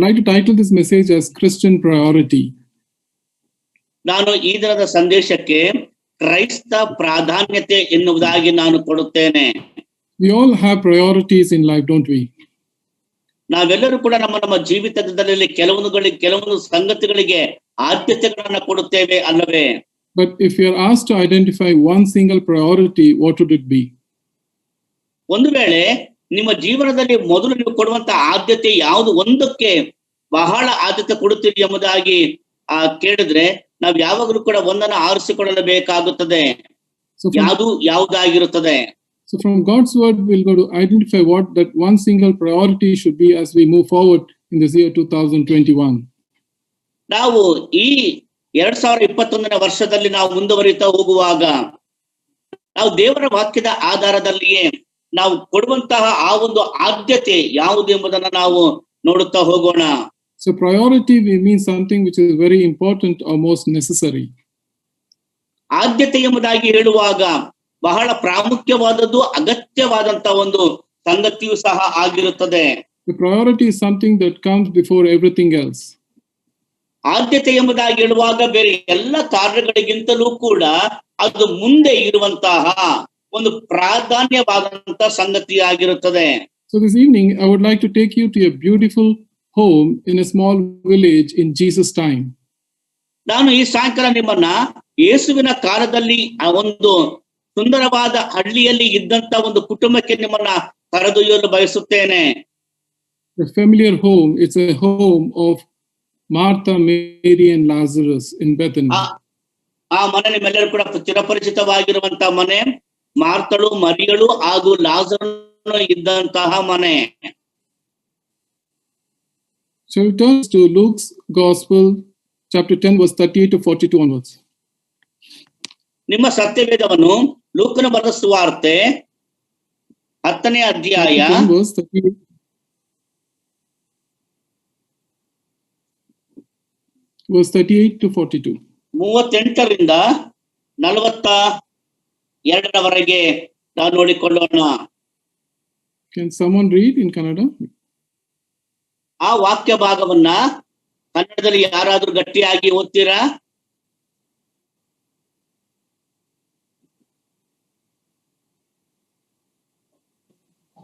like to title this message as Christian Priority. ನಾನು ಈ ದಿನದ ಸಂದೇಶಕ್ಕೆ ಕ್ರೈಸ್ತ ಪ್ರಾಧಾನ್ಯತೆ ಎನ್ನುವುದಾಗಿ ನಾನು ಕೊಡುತ್ತೇನೆ. We all have priorities in life, don't we? ನಾವೆಲ್ಲರೂ ಕೂಡ ನಮ್ಮ ಜೀವಿತದಲ್ಲಿ ಕೆಲವೊಂದು ಸಂಗತಿಗಳಿಗೆ ಆದ್ಯತೆಗಳನ್ನ ಕೊಡುತ್ತೇವೆ ಅಲ್ಲವೇ? But if you are asked to identify one single priority, what would it be? ಒಂದು ವೇಳೆ ನಿಮ್ಮ ಜೀವನದಲ್ಲಿ ಮೊದಲು ನೀವು ಕೊಡುವಂತ ಆದ್ಯತೆ ಯಾವುದು, ಒಂದಕ್ಕೆ ಬಹಳ ಆದ್ಯತೆ ಕೊಡುತ್ತೀರಿ ಎಂಬುದಾಗಿ ಕೇಳಿದ್ರೆ ನಾವು ಯಾವಾಗಲೂ ಕೂಡ ಒಂದನ್ನು ಆರಿಸಿಕೊಳ್ಳಬೇಕಾಗುತ್ತದೆ. ಯಾವುದಾಗಿರುತ್ತದೆ? So from God's word, we'll go to identify what that one single priority should be as we move forward in this year 2021. ನಾವು ಈ 2021ನೇ ವರ್ಷದಲ್ಲಿ ನಾವು ಮುಂದುವರಿತಾ ಹೋಗುವಾಗ ನಾವು ದೇವರ ವಾಕ್ಯದ ಆಧಾರದಲ್ಲಿಯೇ ನಾವು ಕೊಡುವಂತಹ ಆ ಒಂದು ಆದ್ಯತೆ ಯಾವುದು ಎಂಬುದನ್ನು ನಾವು ನೋಡುತ್ತಾ ಹೋಗೋಣ. So priority means something which is very important or most necessary. ಆದ್ಯತೆ ಎಂಬುದಾಗಿ ಹೇಳುವಾಗ ಬಹಳ ಪ್ರಾಮುಖ್ಯವಾದದ್ದು, ಅಗತ್ಯವಾದಂತ ಒಂದು ಸಂಗತಿಯೂ ಸಹ ಆಗಿರುತ್ತದೆ. The priority is something that comes before everything else. ಆದ್ಯತೆ ಎಂಬುದಾಗಿ ಹೇಳುವಾಗ ಬೇರೆ ಎಲ್ಲ ಕಾರ್ಯಗಳಿಗಿಂತಲೂ ಕೂಡ ಅದು ಮುಂದೆ ಇರುವಂತಹ ಒಂದು ಪ್ರಾಧಾನ್ಯವಾದಂತಹ ಸಂಗತಿ ಆಗಿರುತ್ತದೆ. So this evening I would like to take you to a beautiful home in a small village in Jesus time. ನಾನು ಈ ಸಾಯಂಕಾಲ ನಿಮ್ಮನ್ನ ಯೇಸುವಿನ ಕಾಲದಲ್ಲಿ ಆ ಒಂದು ಸುಂದರವಾದ ಹಳ್ಳಿಯಲ್ಲಿ ಇದ್ದಂತ ಒಂದು ಕುಟುಂಬಕ್ಕೆ ನಿಮ್ಮನ್ನ ಕರೆದೊಯ್ಯಲು ಬಯಸುತ್ತೇನೆ. A familiar home, it's a home of Martha, Mary and Lazarus in Bethany. ಆ ಮನೆ ನಿಮ್ಮೆಲ್ಲರೂ ಕೂಡ ಚಿರಪರಿಚಿತವಾಗಿರುವಂತ ಮನೆ, ಮಾರ್ತಳು, ಮರಿಯಳು ಹಾಗೂ ಲಾಜರನು ಇದ್ದಂತಹ ಮನೆ. So we turn to Luke's Gospel, chapter 10, verse 38 to 42 onwards. ನಿಮ್ಮ ಸತ್ಯವೇದವನ್ನು ಲೂಕನ ಬರೆದ ಸುವಾರ್ತೆ 10ನೇ ಅಧ್ಯಾಯ verse 38 to 42. 38ರಿಂದ 42ರವರೆಗೆ ನಾವು ನೋಡಿಕೊಳ್ಳೋಣ. Can someone read in Kannada? ಆ ವಾಕ್ಯ ಭಾಗವನ್ನ ಕನ್ನಡದಲ್ಲಿ ಯಾರಾದ್ರೂ ಗಟ್ಟಿಯಾಗಿ ಓದ್ತೀರಾ?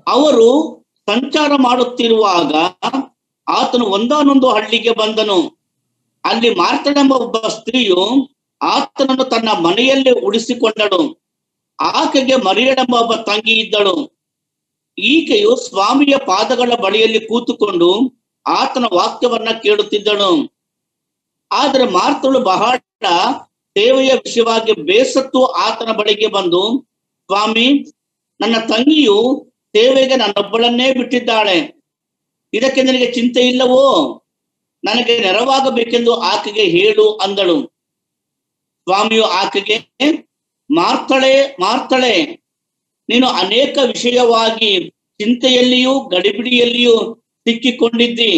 ಅವರು ಸಂಚಾರ ಮಾಡುತ್ತಿರುವಾಗ ಆತನು ಒಂದಾನೊಂದು ಹಳ್ಳಿಗೆ ಬಂದನು. ಅಲ್ಲಿ ಮಾರ್ತಳೆಂಬ ಒಬ್ಬ ಸ್ತ್ರೀಯು ಆತನನ್ನು ತನ್ನ ಮನೆಯಲ್ಲಿ ಉಳಿಸಿಕೊಂಡಳು. ಆಕೆಗೆ ಮರಿಯಳೆಂಬ ಒಬ್ಬ ತಂಗಿ ಇದ್ದಳು. ಈಕೆಯು ಸ್ವಾಮಿಯ ಪಾದಗಳ ಬಳಿಯಲ್ಲಿ ಕೂತುಕೊಂಡು ಆತನ ವಾಕ್ಯವನ್ನ ಕೇಳುತ್ತಿದ್ದಳು. ಆದರೆ ಮಾರ್ತಳು ಬಹಳ ಸೇವೆಯ ವಿಷಯವಾಗಿ ಬೇಸತ್ತು ಆತನ ಬಳಿಗೆ ಬಂದು, ಸ್ವಾಮಿ, ನನ್ನ ತಂಗಿಯು ಸೇವೆಗೆ ನನ್ನೊಬ್ಬಳನ್ನೇ ಬಿಟ್ಟಿದ್ದಾಳೆ. ಇದಕ್ಕೆ ನನಗೆ ಚಿಂತೆ ಇಲ್ಲವೋ? ನನಗೆ ನೆರವಾಗಬೇಕೆಂದು ಆಕೆಗೆ ಹೇಳು ಅಂದಳು. ಸ್ವಾಮಿಯು ಆಕೆಗೆ, ಮಾರ್ತಳೆ ಮಾರ್ತಳೆ, ನೀನು ಅನೇಕ ವಿಷಯವಾಗಿ ಚಿಂತೆಯಲ್ಲಿಯೂ ಗಡಿಬಿಡಿಯಲ್ಲಿಯೂ ಸಿಕ್ಕಿಕೊಂಡಿದ್ದಿ.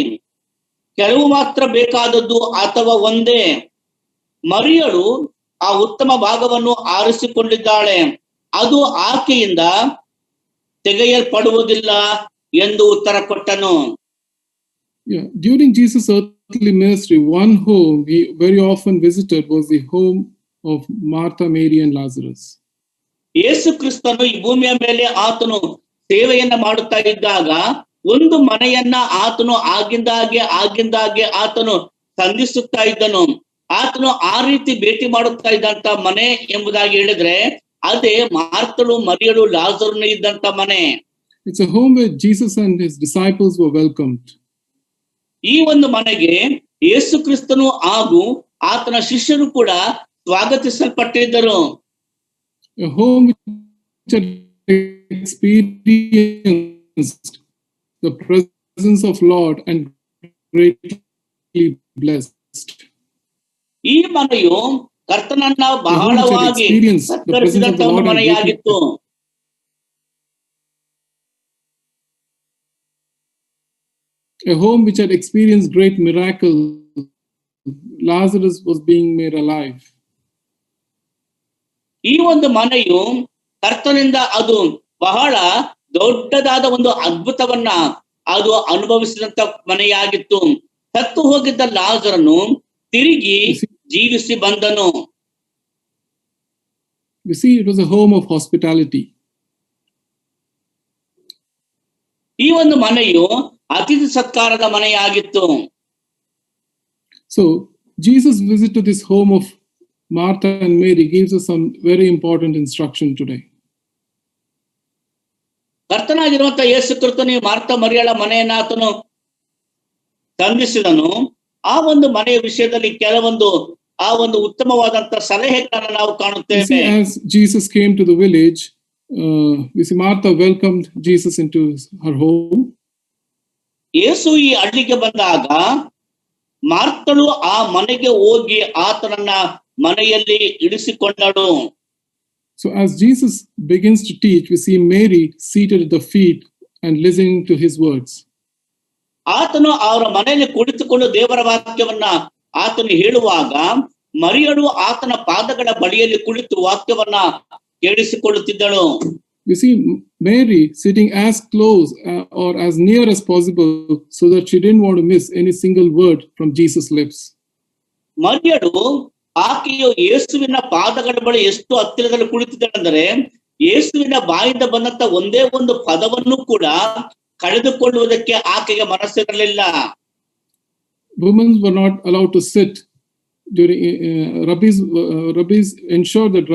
ಕೆಲವು ಮಾತ್ರ ಬೇಕಾದದ್ದು ಅಥವಾ ಒಂದೇ. ಮರಿಯಳು ಆ ಉತ್ತಮ ಭಾಗವನ್ನು ಆರಿಸಿಕೊಂಡಿದ್ದಾಳೆ, ಅದು ಆಕೆಯಿಂದ ತೆಗೆಯಲ್ಪಡುವುದಿಲ್ಲ ಎಂದು ಉತ್ತರ ಕೊಟ್ಟನು. During Jesus' earthly ministry, one home he very often visited was the home of Martha, Mary and Lazarus. ಯೇಸು ಕ್ರಿಸ್ತನು ಈ ಭೂಮಿಯ ಮೇಲೆ ಆತನು ಸೇವೆಯನ್ನ ಮಾಡುತ್ತಾ ಇದ್ದಾಗ ಒಂದು ಮನೆಯನ್ನ ಆತನು ಆಗಿಂದಾಗೆ ಆತನು ಸಂಧಿಸುತ್ತಾ ಇದ್ದನು. ಆತನು ಆ ರೀತಿ ಭೇಟಿ ಮಾಡುತ್ತಾ ಇದ್ದಂತ ಮನೆ ಎಂಬುದಾಗಿ ಹೇಳಿದ್ರೆ ಅದೇ ಮಾರ್ತಳು, ಮರಿಯಳು, ಲಾಜರನು ಇದ್ದಂತ ಮನೆ. It's a home where Jesus and his disciples were welcomed. ಈ ಒಂದು ಮನೆಗೆ ಯೇಸು ಕ್ರಿಸ್ತನು ಹಾಗೂ ಆತನ ಶಿಷ್ಯರು ಕೂಡ ಸ್ವಾಗತಿಸಲ್ಪಟ್ಟಿದ್ದರು. A home which had experienced the presence of Lord and greatly blessed. ಈ ಮನೆಯು ಕರ್ತನನ್ನ ಬಹಳವಾಗಿ ಸತ್ಕರಿಸಿದಂತ ಒಂದು ಮನೆಯಾಗಿತ್ತು. A home which had experienced great miracles. Lazarus was being made alive. ಈ ಒಂದು ಮನೆಯು ಕರ್ತನಿಂದ ಅದು ಬಹಳ ದೊಡ್ಡದಾದ ಒಂದು ಅದ್ಭುತವನ್ನ ಅದು ಅನುಭವಿಸಿದಂತ ಮನೆಯಾಗಿತ್ತು. ಸತ್ತು ಹೋಗಿದ್ದ ಲಾಜರನು ತಿರುಗಿ ಜೀವಿಸಿ ಬಂದನು. You see, it was a home of hospitality. ಈ ಒಂದು ಮನೆಯು ಅತಿಥಿ ಸತ್ಕಾರದ ಮನೆಯಾಗಿತ್ತು. So Jesus' visit to this home of Martha and Mary gives us some very important instruction today. ಕರ್ತನಾಗಿರುವಂತಹ ಯೇಸು ಕ್ರಿಸ್ತನು ಮಾರ್ಥ ಮರಿಯಳ ಮನೆಯನ್ನ ಆತನು ಸಂಧಿಸಿದನು. ಆ ಒಂದು ಮನೆಯ ವಿಷಯದಲ್ಲಿ ಕೆಲವೊಂದು ಆ ಒಂದು ಉತ್ತಮವಾದಂತಹ ಸಲಹೆಗಳನ್ನು ನಾವು ಕಾಣುತ್ತೇವೆ. As Jesus came to the village, we see Martha welcomed Jesus into her home. ಯೇಸು ಈ ಹಳ್ಳಿಗೆ ಬಂದಾಗ ಮಾರ್ಥಳು ಆ ಮನೆಗೆ ಹೋಗಿ ಆತನನ್ನ ಮನೆಯಲ್ಲಿ ಇಳಿಸಿಕೊಂಡಳು. So as Jesus begins to teach, we see Mary seated at the feet and listening to his words. ಆತನು ಅವರ ಮನೆಯಲ್ಲಿ ಕುಳಿತುಕೊಂಡು ದೇವರ ವಾಕ್ಯವನ್ನ ಆತನು ಹೇಳುವಾಗ ಮರಿಯಳು ಆತನ ಪಾದಗಳ ಬಳಿಯಲ್ಲಿ ಕುಳಿತು ವಾಕ್ಯವನ್ನ ಕೇಳಿಸಿಕೊಳ್ಳುತ್ತಿದ್ದಳು. We see Mary sitting as close or as near as possible so that she didn't want to miss any single word from Jesus' lips. ಮರಿಯಳು ಆಕೆಯು ಯೇಸುವಿನ ಪಾದಗಳ ಬಳಿ ಎಷ್ಟು ಹತ್ತಿರದಲ್ಲಿ ಕುಳಿತಿದ್ದಳೆಂದರೆ ಯೇಸುವಿನ ಬಾಯಿಂದ ಬಂದಂತ ಒಂದೇ ಒಂದು ಪದವನ್ನು ಕೂಡ ಕಳೆದುಕೊಳ್ಳುವುದಕ್ಕೆ ಆಕೆಗೆ ಮನಸ್ಸಿರಲಿಲ್ಲ. Women were not allowed to sit during rabbis ensured that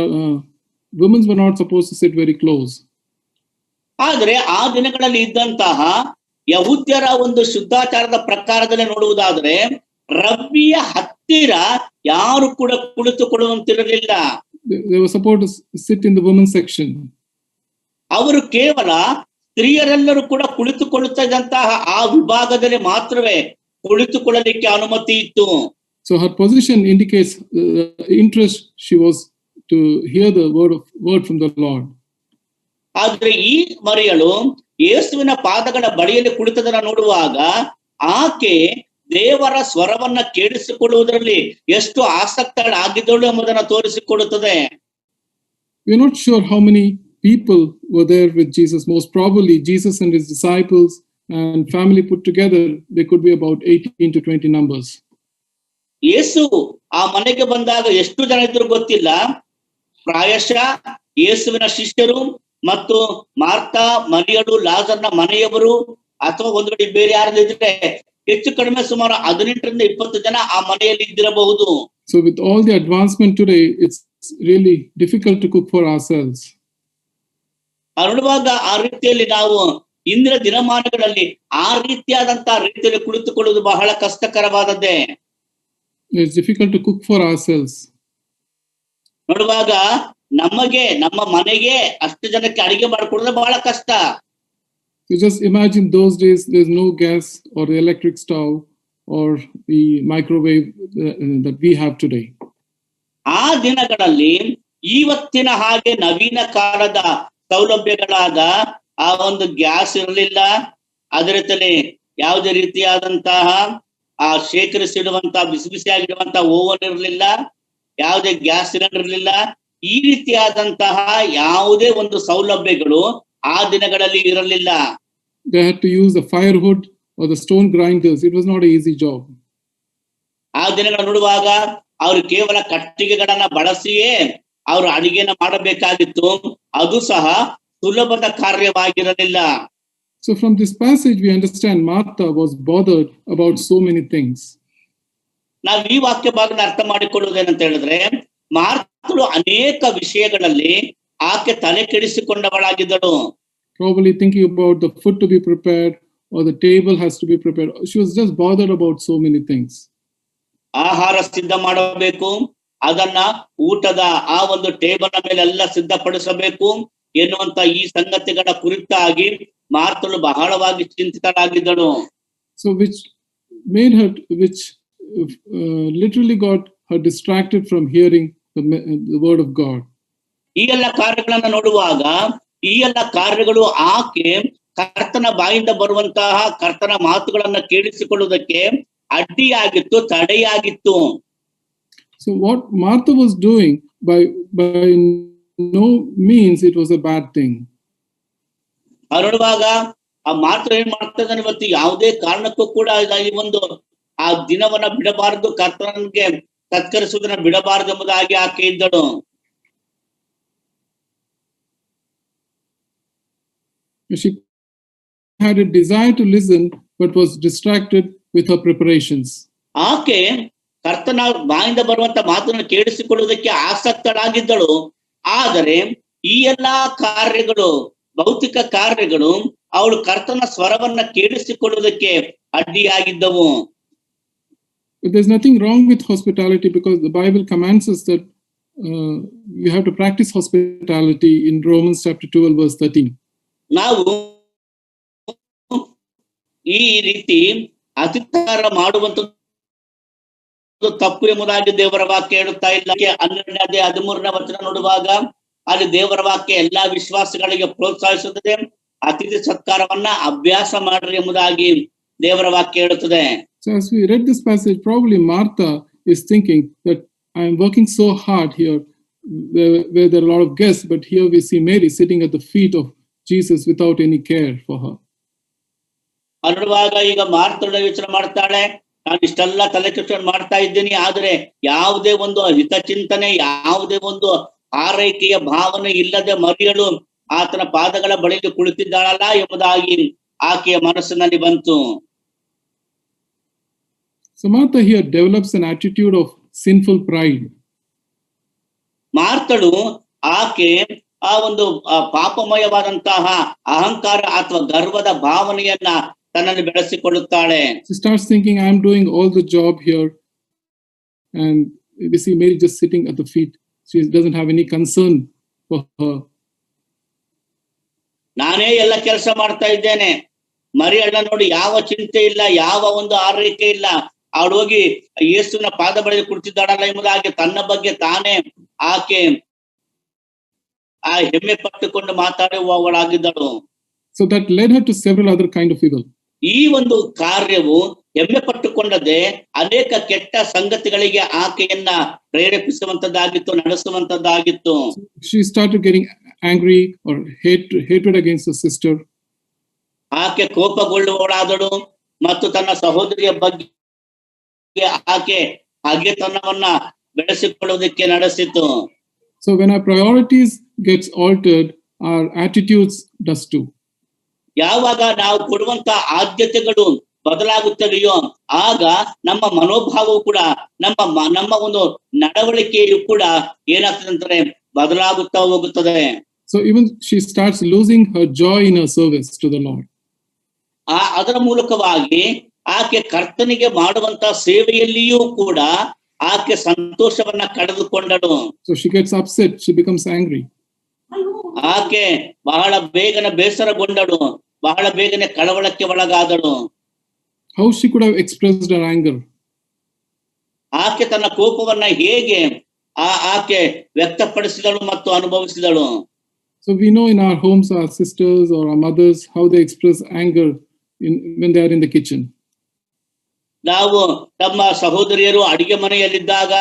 women were not supposed to sit very close. ಆದರೆ ಆ ದಿನಗಳಲ್ಲಿ ಇದ್ದಂತಹ ಯಹೂದ್ಯರ ಒಂದು ಶುದ್ಧಾಚಾರದ ಪ್ರಕಾರದಲ್ಲಿ ನೋಡುವುದಾದರೆ ರಬ್ಬಿಯ ಹತ್ತಿರ ಯಾರು ಕೂಡ ಕುಳಿತುಕೊಳ್ಳುವಂತಿರಲಿಲ್ಲ. They were supposed to sit in the women's section. ಅವರು ಕೇವಲ ಸ್ತ್ರೀಯರೆಲ್ಲರೂ ಕೂಡ ಕುಳಿತುಕೊಳ್ಳುತ್ತಾ ಇದ್ದಂತಹ ಆ ವಿಭಾಗದಲ್ಲಿ ಮಾತ್ರವೇ ಕುಳಿತುಕೊಳ್ಳಲಿಕ್ಕೆ ಅನುಮತಿ ಇತ್ತು. So her position indicates the interest she was to hear the word from the Lord. ಆದ್ರೆ ಈ ಮರಿಯಳು ಯೇಸುವಿನ ಪಾದಗಳ ಬಳಿಯಲ್ಲಿ ಕುಳಿತದನ್ನ ನೋಡುವಾಗ ಆಕೆ ದೇವರ ಸ್ವರವನ್ನ ಕೇಳಿಸಿಕೊಳ್ಳುವುದರಲ್ಲಿ ಎಷ್ಟು ಆಸಕ್ತಳಾಗಿದ್ದಳು ಎಂಬುದನ್ನು ತೋರಿಸಿಕೊಡುತ್ತದೆ. We are not sure how many people were there with Jesus. Most probably Jesus and his disciples and family put together, they could be about 18 to 20 numbers. ಯೇಸು ಆ ಮನೆಗೆ ಬಂದಾಗ ಎಷ್ಟು ಜನ ಇದ್ರು ಗೊತ್ತಿಲ್ಲ. ಪ್ರಾಯಶಃ ಯೇಸುವಿನ ಶಿಷ್ಯರು ಮತ್ತು ಮಾರ್ತಾ, ಮರಿಯಳು, ಲಾಜರ್ನ ಮನೆಯವರು ಅಥವಾ ಒಂದು ಕಡೆ ಬೇರೆ ಯಾರಿದ್ರೆ ಹೆಚ್ಚು ಕಡಿಮೆ ಸುಮಾರು 18 ರಿಂದ 20 ಜನ ಆ ಮನೆಯಲ್ಲಿ ಇದ್ದಿರಬಹುದು. So with all the advancement today, it's really difficult to cook for ourselves. ನೋಡುವಾಗ ಆ ರೀತಿಯಲ್ಲಿ ನಾವು ಇಂದಿನ ದಿನಮಾನಗಳಲ್ಲಿ ಆ ರೀತಿಯಾದಂತಹ ರೀತಿಯಲ್ಲಿ ಕುಳಿತುಕೊಳ್ಳುವುದು ಬಹಳ ಕಷ್ಟಕರವಾದದ್ದೇ. It's difficult to cook for ourselves. ನೋಡುವಾಗ ನಮಗೆ ನಮ್ಮ ಮನೆಗೆ ಅಷ್ಟು ಜನಕ್ಕೆ ಅಡಿಗೆ ಮಾಡಿಕೊಡೋದು ಬಹಳ ಕಷ್ಟ. So just imagine those days there's no gas or the electric stove or the microwave that we have today. ಆ ದಿನಗಳಲ್ಲಿ ಇವತ್ತಿನ ಹಾಗೆ ನವೀನ ಕಾಲದ ಸೌಲಭ್ಯಗಳಾದ ಆ ಒಂದು ಗ್ಯಾಸ್ ಇರಲಿಲ್ಲ. ಅದೇ ರೀತಿಯಲ್ಲಿ ಯಾವುದೇ ರೀತಿಯಾದಂತಹ ಆ ಶೇಖರಿಸಿಡುವಂತಹ ಬಿಸಿ ಬಿಸಿಯಾಗಿರುವಂತಹ ಓವನ್ ಇರಲಿಲ್ಲ, ಯಾವುದೇ ಗ್ಯಾಸ್ ಸಿಲಿಂಡರ್ ಇರಲಿಲ್ಲ. ಈ ರೀತಿಯಾದಂತಹ ಯಾವುದೇ ಒಂದು ಸೌಲಭ್ಯಗಳು ಆ ದಿನಗಳಲ್ಲಿ ಇರಲಿಲ್ಲ. They had to use the firewood or the stone grinders. It was not an easy job. ಆ ದಿನಗಳ ನೋಡುವಾಗ ಅವರು ಕೇವಲ ಕಟ್ಟಿಗೆಗಳನ್ನ ಬಳಸಿಯೇ ಅವರು ಅಡಿಗೆನ ಮಾಡಬೇಕಾಗಿತ್ತು. ಅದು ಸಹ ಸುಲಭದ ಕಾರ್ಯವಾಗಿರಲಿಲ್ಲ. So from this passage we understand Martha was bothered about so many things. ನಾವು ಈ ವಾಕ್ಯ ಭಾಗನ ಅರ್ಥ ಮಾಡಿಕೊಳ್ಳುವುದೇನಂತ ಹೇಳಿದ್ರೆ ಮಾರ್ಥಳು ಅನೇಕ ವಿಷಯಗಳಲ್ಲಿ ಆಕೆ ತಲೆ ಕೆಡಿಸಿಕೊಂಡವಳಾಗಿದ್ದಳು. Probably thinking about the food to be prepared or the table has to be prepared. She was just bothered about so many things. ಆಹಾರ ಸಿದ್ಧ ಮಾಡಬೇಕು, ಅದನ್ನ ಊಟದ ಆ ಒಂದು ಟೇಬಲ್ ಮೇಲೆ ಎಲ್ಲ ಸಿದ್ಧಪಡಿಸಬೇಕು ಎನ್ನುವಂತ ಈ ಸಂಗತಿಗಳ ಕುರಿತಾಗಿ ಮಾರ್ಥಳು ಬಹಳವಾಗಿ ಚಿಂತಿತಳಾಗಿದ್ದಳು. So which made her, literally got her distracted from hearing the word of God. ಈ ಎಲ್ಲ ಕಾರ್ಯಗಳನ್ನ ನೋಡುವಾಗ ಈ ಎಲ್ಲ ಕಾರ್ಯಗಳು ಆಕೆ ಕರ್ತನ ಬಾಯಿಂದ ಬರುವಂತಹ ಕರ್ತನ ಮಾತುಗಳನ್ನ ಕೇಳಿಸಿಕೊಳ್ಳುವುದಕ್ಕೆ ಅಡ್ಡಿಯಾಗಿತ್ತು, ತಡೆಯಾಗಿತ್ತು. So what Martha was doing, by no means it was a bad thing. ನೋಡುವಾಗ ಆ ಮಾತ್ರ ಏನ್ ಮಾಡ್ತಾ ಇದ್ದಾನೆ ಇವತ್ತು ಯಾವುದೇ ಕಾರಣಕ್ಕೂ ಕೂಡ ಈ ಒಂದು ಆ ದಿನವನ್ನ ಬಿಡಬಾರದು, ಕರ್ತನಿಗೆ ಸತ್ಕರಿಸುವುದನ್ನ ಬಿಡಬಾರದು ಎಂಬುದಾಗಿ ಆಕೆ ಇದ್ದಳು. She had a desire to listen, but was distracted with her preparations. ಆಕೆ ಕರ್ತನ ಬಾಯಿಂದ ಬರುವಂತ ಮಾತನ್ನು ಕೇಳಿಸಿಕೊಳ್ಳುವುದಕ್ಕೆ ಆಸಕ್ತಳಾಗಿದ್ದಳು. ಆದರೆ ಈ ಎಲ್ಲಾ ಕಾರ್ಯಗಳು, ಭೌತಿಕ ಕಾರ್ಯಗಳು ಅವಳು ಕರ್ತನ ಸ್ವರವನ್ನ ಕೇಳಿಸಿಕೊಳ್ಳುವುದಕ್ಕೆ ಅಡ್ಡಿಯಾಗಿದ್ದವು. But there's nothing wrong with hospitality, because the Bible commands us that we have to practice hospitality in Romans chapter 12 verse 13. ನಾವು ಈ ರೀತಿ ಅತಿಥಾರ ಮಾಡುವಂತದ್ದು ತಪ್ಪು ಎಂಬುದಾಗಿ ದೇವರ ವಾಕ್ಯ ಹೇಳುತ್ತಾ ಇಲ್ಲ. 12ನೇ 13ನೇ ವಚನ ನೋಡುವಾಗ ಅಲ್ಲಿ ದೇವರ ವಾಕ್ಯ ಎಲ್ಲಾ ವಿಶ್ವಾಸಗಳಿಗೆ ಪ್ರೋತ್ಸಾಹಿಸುತ್ತದೆ, ಅತಿಥಿ ಸತ್ಕಾರವನ್ನ ಅಭ್ಯಾಸ ಮಾಡ್ರಿ ಎಂಬುದಾಗಿ ದೇವರ ವಾಕ್ಯ ಹೇಳುತ್ತದೆ. So as we read this passage, probably Martha is thinking that I am working so hard here, where there are a lot of guests, but here we see Mary sitting at the feet of Jesus without any care for her. ಅನ್ನುವಾಗ ಈಗ ಮಾರ್ತಳು ಯೋಚನೆ ಮಾಡ್ತಾಳೆ, ನಾನು ಇಷ್ಟೆಲ್ಲ ತಲೆ ಕೆಡಿಸ್ಕೊಂಡು ಮಾಡ್ತಾ ಇದ್ದೀನಿ, ಆದ್ರೆ ಯಾವುದೇ ಒಂದು ಹಿತಚಿಂತನೆ, ಯಾವುದೇ ಒಂದು ಆರೈಕೆಯ ಭಾವನೆ ಇಲ್ಲದೆ ಮರಿಯಳು ಆತನ ಪಾದಗಳ ಬಳಿಯಲ್ಲಿ ಕುಳಿತಿದ್ದಾಳಲ್ಲ ಎಂಬುದಾಗಿ ಆಕೆಯ ಮನಸ್ಸಿನಲ್ಲಿ ಬಂತು. So Martha here develops an attitude of sinful pride. ಮಾರ್ತಳು ಆಕೆ ಆ ಒಂದು ಪಾಪಮಯವಾದಂತಹ ಅಹಂಕಾರ ಅಥವಾ ಗರ್ವದ ಭಾವನೆಯನ್ನ ತನ್ನನ್ನು ಬೆಳೆಸಿಕೊಳ್ಳುತ್ತಾಳೆ. She starts thinking, I am doing all the job here, and we see Mary just sitting at the feet. She doesn't have any concern for her. ನಾನೇ ಎಲ್ಲ ಕೆಲಸ ಮಾಡ್ತಾ ಇದ್ದೇನೆ, ಮರಿಯಳನ್ನ ನೋಡಿ ಯಾವ ಚಿಂತೆ ಇಲ್ಲ, ಯಾವ ಒಂದು ಆರೈಕೆ ಇಲ್ಲ, ಅವಳು ಹೋಗಿ ಯೇಸುವಿನ ಪಾದ ಬಳಿಯಲ್ಲಿ ಕುಳಿತಿದ್ದಾಳಲ್ಲ ಎಂಬುದಾಗಿ ತನ್ನ ಬಗ್ಗೆ ತಾನೇ ಆಕೆ ಆ ಹೆಮ್ಮೆ ಪಟ್ಟುಕೊಂಡು ಮಾತಾಡುವವಳಾಗಿದ್ದಳು. So that led her to several other kind of evil. ಈ ಒಂದು ಕಾರ್ಯವು ಹೆಮ್ಮೆ ಪಟ್ಟುಕೊಂಡದೆ ಅನೇಕ ಕೆಟ್ಟ ಸಂಗತಿಗಳಿಗೆ ಆಕೆಯನ್ನ ಪ್ರೇರೇಪಿಸುವಂತದ್ದಾಗಿತ್ತು, ನಡೆಸುವಂತದ್ದಾಗಿತ್ತು. She started getting angry or hatred against her sister. ಆಕೆ ಕೋಪಗೊಳ್ಳುವವಳಾದಳು ಮತ್ತು ತನ್ನ ಸಹೋದರಿಯ ಬಗ್ಗೆ ಆಕೆ ಹಗೆತನವನ್ನ ಬೆಳೆಸಿಕೊಳ್ಳುವುದಕ್ಕೆ ನಡೆಸಿತು. So when our priorities gets altered, our attitudes does too. ಯಾವಾಗ ನಾವು ಕೊಡುವಂತ ಆದ್ಯತೆಗಳು ಬದಲಾಗುತ್ತವೆಯೋ ಆಗ ನಮ್ಮ ಮನೋಭಾವವು ಕೂಡ ನಮ್ಮ ಒಂದು ನಡವಳಿಕೆಯು ಕೂಡ ಏನಾಗ್ತದೆ ಅಂದ್ರೆ ಬದಲಾಗುತ್ತಾ ಹೋಗುತ್ತದೆ. So even she starts losing her joy in her service to the Lord. ಅದರ ಮೂಲಕವಾಗಿ ಆಕೆ ಕರ್ತನಿಗೆ ಮಾಡುವಂತ ಸೇವೆಯಲ್ಲಿಯೂ ಕೂಡ ಆಕೆ ಸಂತೋಷವನ್ನ ಕಳೆದುಕೊಂಡಳು. So she gets upset, she becomes angry. ಆಕೆ ಬಹಳ ಬೇಗನೆ ಬೇಸರಗೊಂಡಳು, ಬಹಳ ಬೇಗನೆ ಕಳವಳಕ್ಕೆ ಒಳಗಾದಳು. How she could have expressed her anger? ಆಕೆ ತನ್ನ ಕೋಪವನ್ನ ಹೇಗೆ ಆಕೆ ವ್ಯಕ್ತಪಡಿಸಿದಳು ಮತ್ತು ಅನುಭವಿಸಿದಳು. So we know in our homes, our sisters or our mothers, how they express anger when they are in the kitchen. ನಾವು ತಮ್ಮ ಸಹೋದರಿಯರು ಅಡಿಗೆ ಮನೆಯಲ್ಲಿದ್ದಾಗ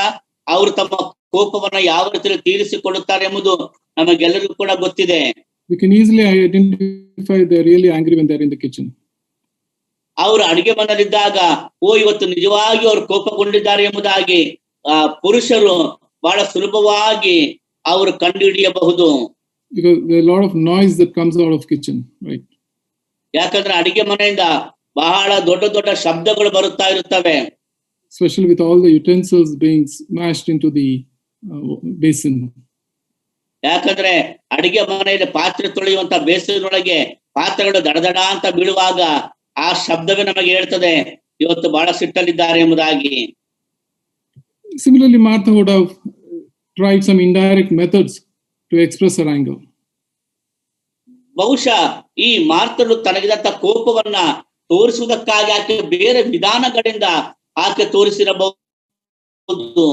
ಅವರು ತಮ್ಮ ಕೋಪವನ್ನ ಯಾವ ರೀತಿಯಲ್ಲಿ ತೀರಿಸಿಕೊಳ್ಳುತ್ತಾರೆ ಎಂಬುದು ನಮಗೆಲ್ಲರಿಗೂ ಕೂಡ ಗೊತ್ತಿದೆ. We can easily identify they're really angry when they're in the kitchen. ಅವರು ಅಡಿಗೆ ಮನೆಯಲ್ಲಿದ್ದಾಗ ಇವತ್ತು ನಿಜವಾಗಿ ಅವರು ಕೋಪಗೊಂಡಿದ್ದಾರೆ ಎಂಬುದಾಗಿ ಪುರುಷರು ಬಹಳ ಸುಲಭವಾಗಿ ಅವರು ಕಂಡುಹಿಡಿಯಬಹುದು. Because there are a lot of noise that comes out of kitchen, right? ಯಾಕಂದ್ರೆ ಅಡಿಗೆ ಮನೆಯಿಂದ ಬಹಳ ದೊಡ್ಡ ದೊಡ್ಡ ಶಬ್ದಗಳು ಬರುತ್ತಾ ಇರುತ್ತವೆ. Especially with all the utensils being smashed into the basin. ಯಾಕಂದ್ರೆ ಅಡಿಗೆ ಮನೆಯಲ್ಲಿ ಪಾತ್ರೆ ತೊಳೆಯುವಂತ ಬೇಸಿನೊಳಗೆ ಪಾತ್ರೆಗಳು ದಡದಡ ಅಂತ ಬೀಳುವಾಗ ಆ ಶಬ್ದವೇ ನಮಗೆ ಹೇಳ್ತದೆ ಇವತ್ತು ಬಹಳ ಸಿಟ್ಟಲ್ಲಿದ್ದಾರೆ ಎಂಬುದಾಗಿ. Similarly, Martha would have tried some indirect methods to express her anger. ಬಹುಶಃ ಈ ಮಾರ್ತಳು ತನಗಿದಂತ ಕೋಪವನ್ನ ತೋರಿಸುವುದಕ್ಕಾಗಿ ಆಕೆ ಬೇರೆ ವಿಧಾನಗಳಿಂದ ಆಕೆ ತೋರಿಸಿರಬಹುದು.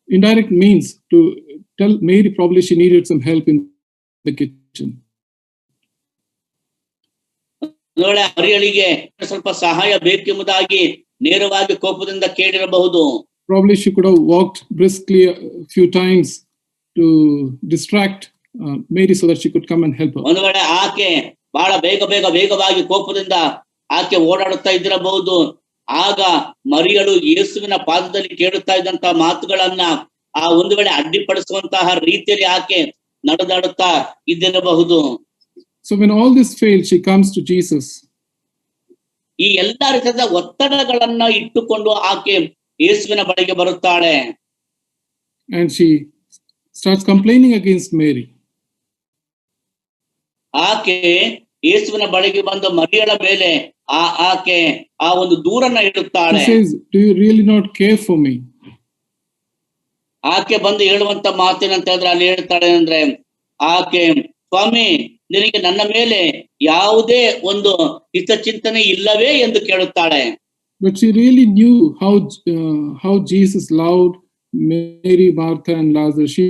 Indirect means to tell Mary probably she needed some help in the kitchen. ನೋಳೆ ಮರಿಯಳಿಗೆ ಸ್ವಲ್ಪ ಸಹಾಯ ಬೇಕೆಂಬುದಾಗಿ ನೇರವಾಗಿ ಕೋಪದಿಂದ ಕೇಳಿರಬಹುದು. Probably she could have walked briskly a few times to distract Mary so that she could come and help her. ಒಂದು ವೇಳೆ ಆಕೆ ಬಹಳ ವೇಗವಾಗಿ ಕೋಪದಿಂದ ಆಕೆ ಓಡಾಡುತ್ತಾ ಇದ್ದಿರಬಹುದು. ಆಗ ಮರಿಯಳು ಯೇಸುವಿನ ಪಾದದಲ್ಲಿ ಕೇಳುತ್ತಾ ಇದ್ದಂತಹ ಮಾತುಗಳನ್ನ ಆ ಒಂದು ವೇಳೆ ಅಡ್ಡಿಪಡಿಸುವಂತಹ ರೀತಿಯಲ್ಲಿ ಆಕೆ ನಡೆದಾಡುತ್ತಾ ಇದ್ದಿರಬಹುದು. So when all this failed, she comes to Jesus. ಈ ಎಲ್ಲಾ ರೀತಿಯಾದ ಒತ್ತಡಗಳನ್ನ ಇಟ್ಟುಕೊಂಡು ಆಕೆ ಯೇಸುವಿನ ಬಳಿಗೆ ಬರುತ್ತಾಳೆ. And she starts complaining against Mary. ಆಕೆ ಯೇಸುವಿನ ಬಳಿಗೆ ಬಂದು ಮರಿಯಳ ಮೇಲೆ ಆಕೆ ಆ ಒಂದು ದೂರನ್ನ She ಇಡುತ್ತಾಳೆ. says, "Do you really not care for me?" ಆಕೆ ಬಂದು ಹೇಳುವಂತ ಮಾತೇನಂತ ಹೇಳಿದ್ರೆ ಅಲ್ಲಿ ಹೇಳ್ತಾಳೆ ಅಂದ್ರೆ ಆಕೆ, ಸ್ವಾಮಿ ನಿನಗೆ ನನ್ನ ಮೇಲೆ ಯಾವುದೇ ಒಂದು ಹಿತಚಿಂತನೆ ಇಲ್ಲವೇ ಎಂದು ಕೇಳುತ್ತಾಳೆ. But she really knew how Jesus loved Mary, Martha, and Lazarus. She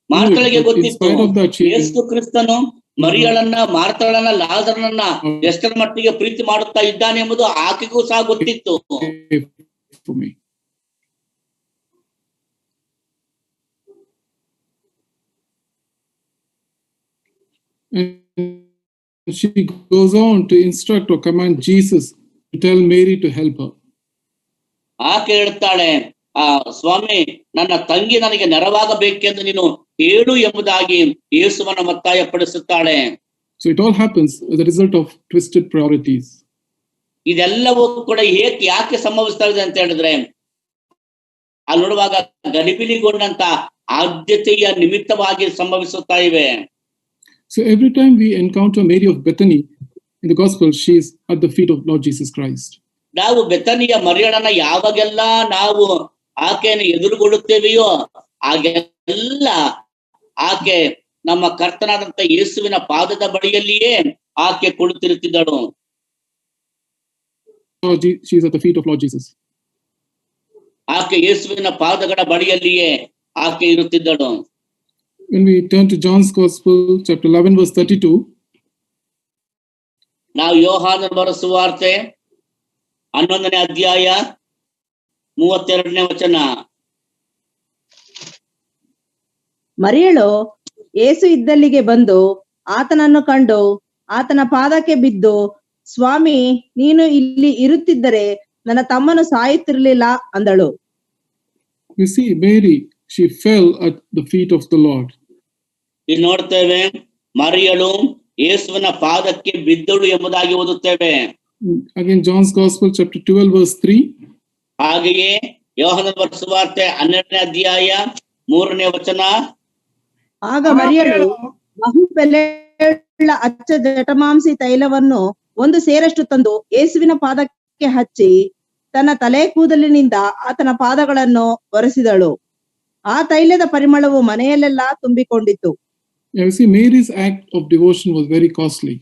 ಮಾರ್ತಳಿಗೆ but in ಗೊತ್ತಿತ್ತು spite of that, she ಯೇಸು ಕ್ರಿಸ್ತನು ಮರಿಯಳನ್ನ, ಮಾರ್ತಳನ್ನ, ಲಾಜರನನ್ನ ಎಷ್ಟರ ಮಟ್ಟಿಗೆ ಪ್ರೀತಿ ಮಾಡುತ್ತಾ ಇದ್ದಾನೆ ಎಂಬುದು ಆಕೆಗೂ ಸಹ ಗೊತ್ತಿತ್ತು. prayed for me. And she goes on to instruct or command Jesus to tell Mary to help her. ಆಕೆ ಹೇಳ್ತಾಳೆ, ಸ್ವಾಮಿ ನನ್ನ ತಂಗಿ ನನಗೆ ನೆರವಾಗಬೇಕೆಂದು ನೀನು ಹೇಳು ಎಂಬುದಾಗಿ ಯೇಸುವನ್ನ ಒತ್ತಾಯ ಪಡಿಸುತ್ತಾಳೆ. So it all happens as a result of twisted priorities. ಇದೆಲ್ಲವೂ ಕೂಡ ಯಾಕೆ ಸಂಭವಿಸ್ತಾ ಇದೆ ಅಂತ ಹೇಳಿದ್ರೆ ಅಲ್ಲಿ ನೋಡುವಾಗ ಗಲಿಬಿಲಿಗೊಂಡಂತ ಆದ್ಯತೆಯ ನಿಮಿತ್ತವಾಗಿ ಸಂಭವಿಸುತ್ತಾ ಇವೆ. So every time we encounter Mary of Bethany in the gospel, she is at the feet of Lord Jesus Christ. ನಾವು ಬೆಥನಿಯ ಮರಿಯಳನ್ನ ಯಾವಾಗೆಲ್ಲ ನಾವು ಆಕೆಯನ್ನು ಎದುರುಗೊಳ್ಳುತ್ತೇವೆಯೋ ಆಗೆಲ್ಲ ಆಕೆ ನಮ್ಮ ಕರ್ತನಾದಂತ ಯೇಸುವಿನ ಪಾದದ ಬಳಿಯಲ್ಲಿಯೇ ಆಕೆ ಕುಳಿತಿರುತ್ತಿದ್ದಳು. She is at the feet of Lord Jesus. ಆಕೆ ಯೇಸುವಿನ ಪಾದಗಳ ಬಳಿಯಲ್ಲಿಯೇ ಆಕೆ ಇರುತ್ತಿದ್ದಳು. When we turn to John's Gospel, chapter 11, verse 32, ನಾವು ಯೋಹಾನನ ಬರೆದ ಸುವಾರ್ತೆ 11ನೇ ಅಧ್ಯಾಯ 32ನೇ ವಚನ. ಮರಿಯಳು ಯೇಸು ಇದ್ದಲ್ಲಿಗೆ ಬಂದು ಆತನನ್ನು ಕಂಡು ಆತನ ಪಾದಕ್ಕೆ ಬಿದ್ದು, ಸ್ವಾಮಿ ನೀನು ಇಲ್ಲಿ ಇರುತ್ತಿದ್ದರೆ ನನ್ನ ತಮ್ಮನು ಸಾಯುತ್ತಿರಲಿಲ್ಲ ಅಂದಳು. we see Mary, she fell at the feet of the Lord. ಇಲ್ಲಿ ನೋಡ್ತೇವೆ ಮರಿಯಳು ಯೇಸುವಿನ ಪಾದಕ್ಕೆ ಬಿದ್ದಳು ಎಂಬುದಾಗಿ ಓದುತ್ತೇವೆ. Again, John's Gospel, chapter 12, verse 3. ಹಾಗೆಯೇ ಯೋಹಾನನ ಬರೆದ ಸುವಾರ್ತೆ 12ನೇ ಅಧ್ಯಾಯ 3ನೇ ವಚನ. ಆಗ ಮರಿಯಳು ಬಹು ಬೆಲೆಯುಳ್ಳ ಅಚ್ಚ ಜಟಮಾಂಸಿ ತೈಲವನ್ನು 1 ಸೇರಷ್ಟು ತಂದು ಯೇಸುವಿನ ಪಾದಕ್ಕೆ ಹಚ್ಚಿ ತನ್ನ ತಲೆ ಕೂದಲಿನಿಂದ ಆತನ ಪಾದಗಳನ್ನು ಒರೆಸಿದಳು. ಆ ತೈಲದ ಪರಿಮಳವು ಮನೆಯಲ್ಲೆಲ್ಲ ತುಂಬಿಕೊಂಡಿತ್ತು. You see, Mary's act of devotion was very costly.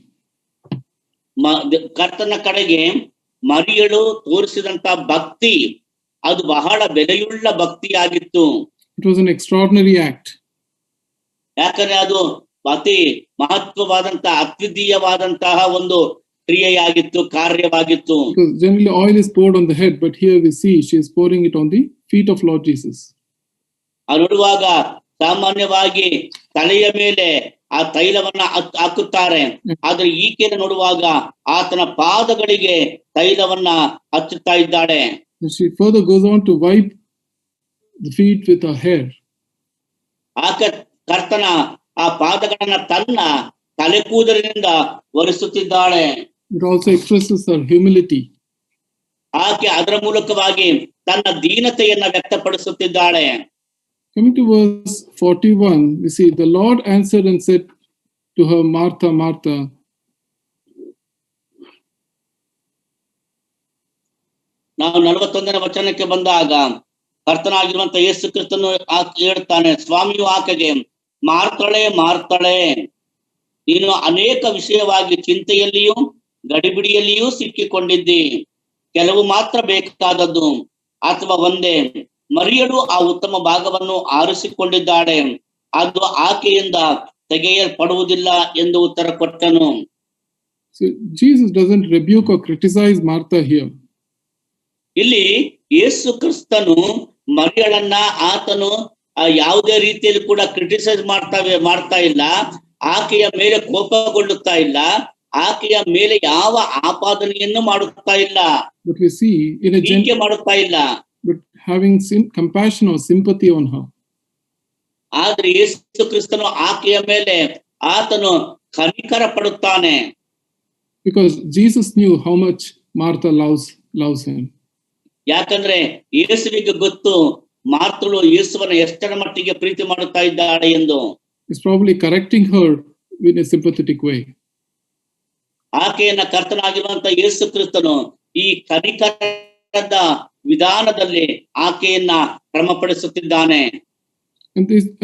ಕರ್ತನ ಕಡೆಗೆ ಮರಿಯಳು ತೋರಿಸಿದಂತ ಭಕ್ತಿ ಅದು ಬಹಳ ಬೆಲೆಯುಳ್ಳ ಭಕ್ತಿಯಾಗಿತ್ತು. It was an extraordinary act. ಯಾಕಂದ್ರೆ ಅದು ಅತಿ ಮಹತ್ವವಾದಂತಹ ಅದ್ವಿತೀಯವಾದಂತಹ ಒಂದು ಕ್ರಿಯೆಯಾಗಿತ್ತು, ಕಾರ್ಯವಾಗಿತ್ತು. Because generally oil is poured on the head, but here we see she is pouring it on the feet of Lord Jesus. ನೋಡುವಾಗ ಸಾಮಾನ್ಯವಾಗಿ ತಲೆಯ ಮೇಲೆ ಆ ತೈಲವನ್ನ ಹಾಕುತ್ತಾರೆ, ಆದ್ರೆ ಈಕೆಯನ್ನು ನೋಡುವಾಗ ಆತನ ಪಾದಗಳಿಗೆ ತೈಲವನ್ನ ಹಚ್ಚುತ್ತಾ ಇದ್ದಾಳೆ. She further goes on to wipe the feet with her hair. ಆಕೆ ಕರ್ತನ ಆ ಪಾದಗಳನ್ನ ತನ್ನ ತಲೆ ಕೂದಲಿನಿಂದ ಒರೆಸುತ್ತಿದ್ದಾಳೆ. It also expresses her humility. ಆಕೆ ಅದರ ಮೂಲಕವಾಗಿ ತನ್ನ ದೀನತೆಯನ್ನ ವ್ಯಕ್ತಪಡಿಸುತ್ತಿದ್ದಾಳೆ. Coming to verse 41, we see the Lord answered and said to her, Martha, Martha. ನಾವು 41ನೇ ವಚನಕ್ಕೆ ಬಂದಾಗ ಕರ್ತನಾಗಿರುವಂತ ಯೇಸು ಕ್ರಿಸ್ತನು ಹೇಳ್ತಾನೆ, ಸ್ವಾಮಿಯು ಆಕೆಗೆ, ಮಾರ್ತಳೆ ಮಾರ್ತಳೆ, ನೀನು ಅನೇಕ ವಿಷಯವಾಗಿ ಚಿಂತೆಯಲ್ಲಿಯೂ ಗಡಿಬಿಡಿಯಲ್ಲಿಯೂ ಸಿಕ್ಕಿಕೊಂಡಿದ್ದಿ. ಕೆಲವು ಮಾತ್ರ ಬೇಕಾದದ್ದು ಅಥವಾ ಒಂದೇ. ಮರಿಯಳು ಆ ಉತ್ತಮ ಭಾಗವನ್ನು ಆರಿಸಿಕೊಂಡಿದ್ದಾಳೆ, ಅದು ಆಕೆಯಿಂದ ತೆಗೆಯಲ್ಪಡುವುದಿಲ್ಲ ಎಂದು ಉತ್ತರ ಕೊಟ್ಟನು. So Jesus doesn't rebuke or criticize Martha here. ಇಲ್ಲಿ ಯೇಸು ಕ್ರಿಸ್ತನು ಮರಿಯಳನ್ನ ಆತನು ಯಾವುದೇ ರೀತಿಯಲ್ಲಿ ಕೂಡ ಕ್ರಿಟಿಸೈಸ್ ಮಾಡ್ತಾ ಇಲ್ಲ, ಆಕೆಯ ಮೇಲೆ ಕೋಪಗೊಳ್ಳುತ್ತಾ ಇಲ್ಲ. ಆಕೆಯ ಮೇಲೆ ಯಾವ ಆಪಾದನೆಯನ್ನು ಮಾಡುತ್ತಾ ಇಲ್ಲ, but we see in a ಟೀಕೆ ಮಾಡುತ್ತಾ ಇಲ್ಲ. but having compassion or sympathy on her. ಆದ್ರೆ ಯೇಸು ಕ್ರಿಸ್ತನು ಆಕೆಯ ಮೇಲೆ ಆತನು ಕನಿಕರ ಪಡುತ್ತಾನೆ. Because Jesus knew how much Martha loves him. ಯಾಕಂದ್ರೆ ಯೇಸುವಿಗೆ ಗೊತ್ತು ಮಾರ್ತಳು ಯೇಸುವನ್ನ ಎಷ್ಟರ ಮಟ್ಟಿಗೆ ಪ್ರೀತಿ ಮಾಡುತ್ತಾ ಇದ್ದಾಳೆ ಎಂದು. He's probably correcting her in a sympathetic way. ಆಕೆಯನ್ನ ಕರ್ತನಾಗಿರುವಂತ ಯೇಸು ಕ್ರಿಸ್ತನು ಈ ಕನಿಕರದ ವಿಧಾನದಲ್ಲಿ ಆಕೆಯನ್ನ ಕ್ರಮಪಡಿಸುತ್ತಿದ್ದಾನೆ.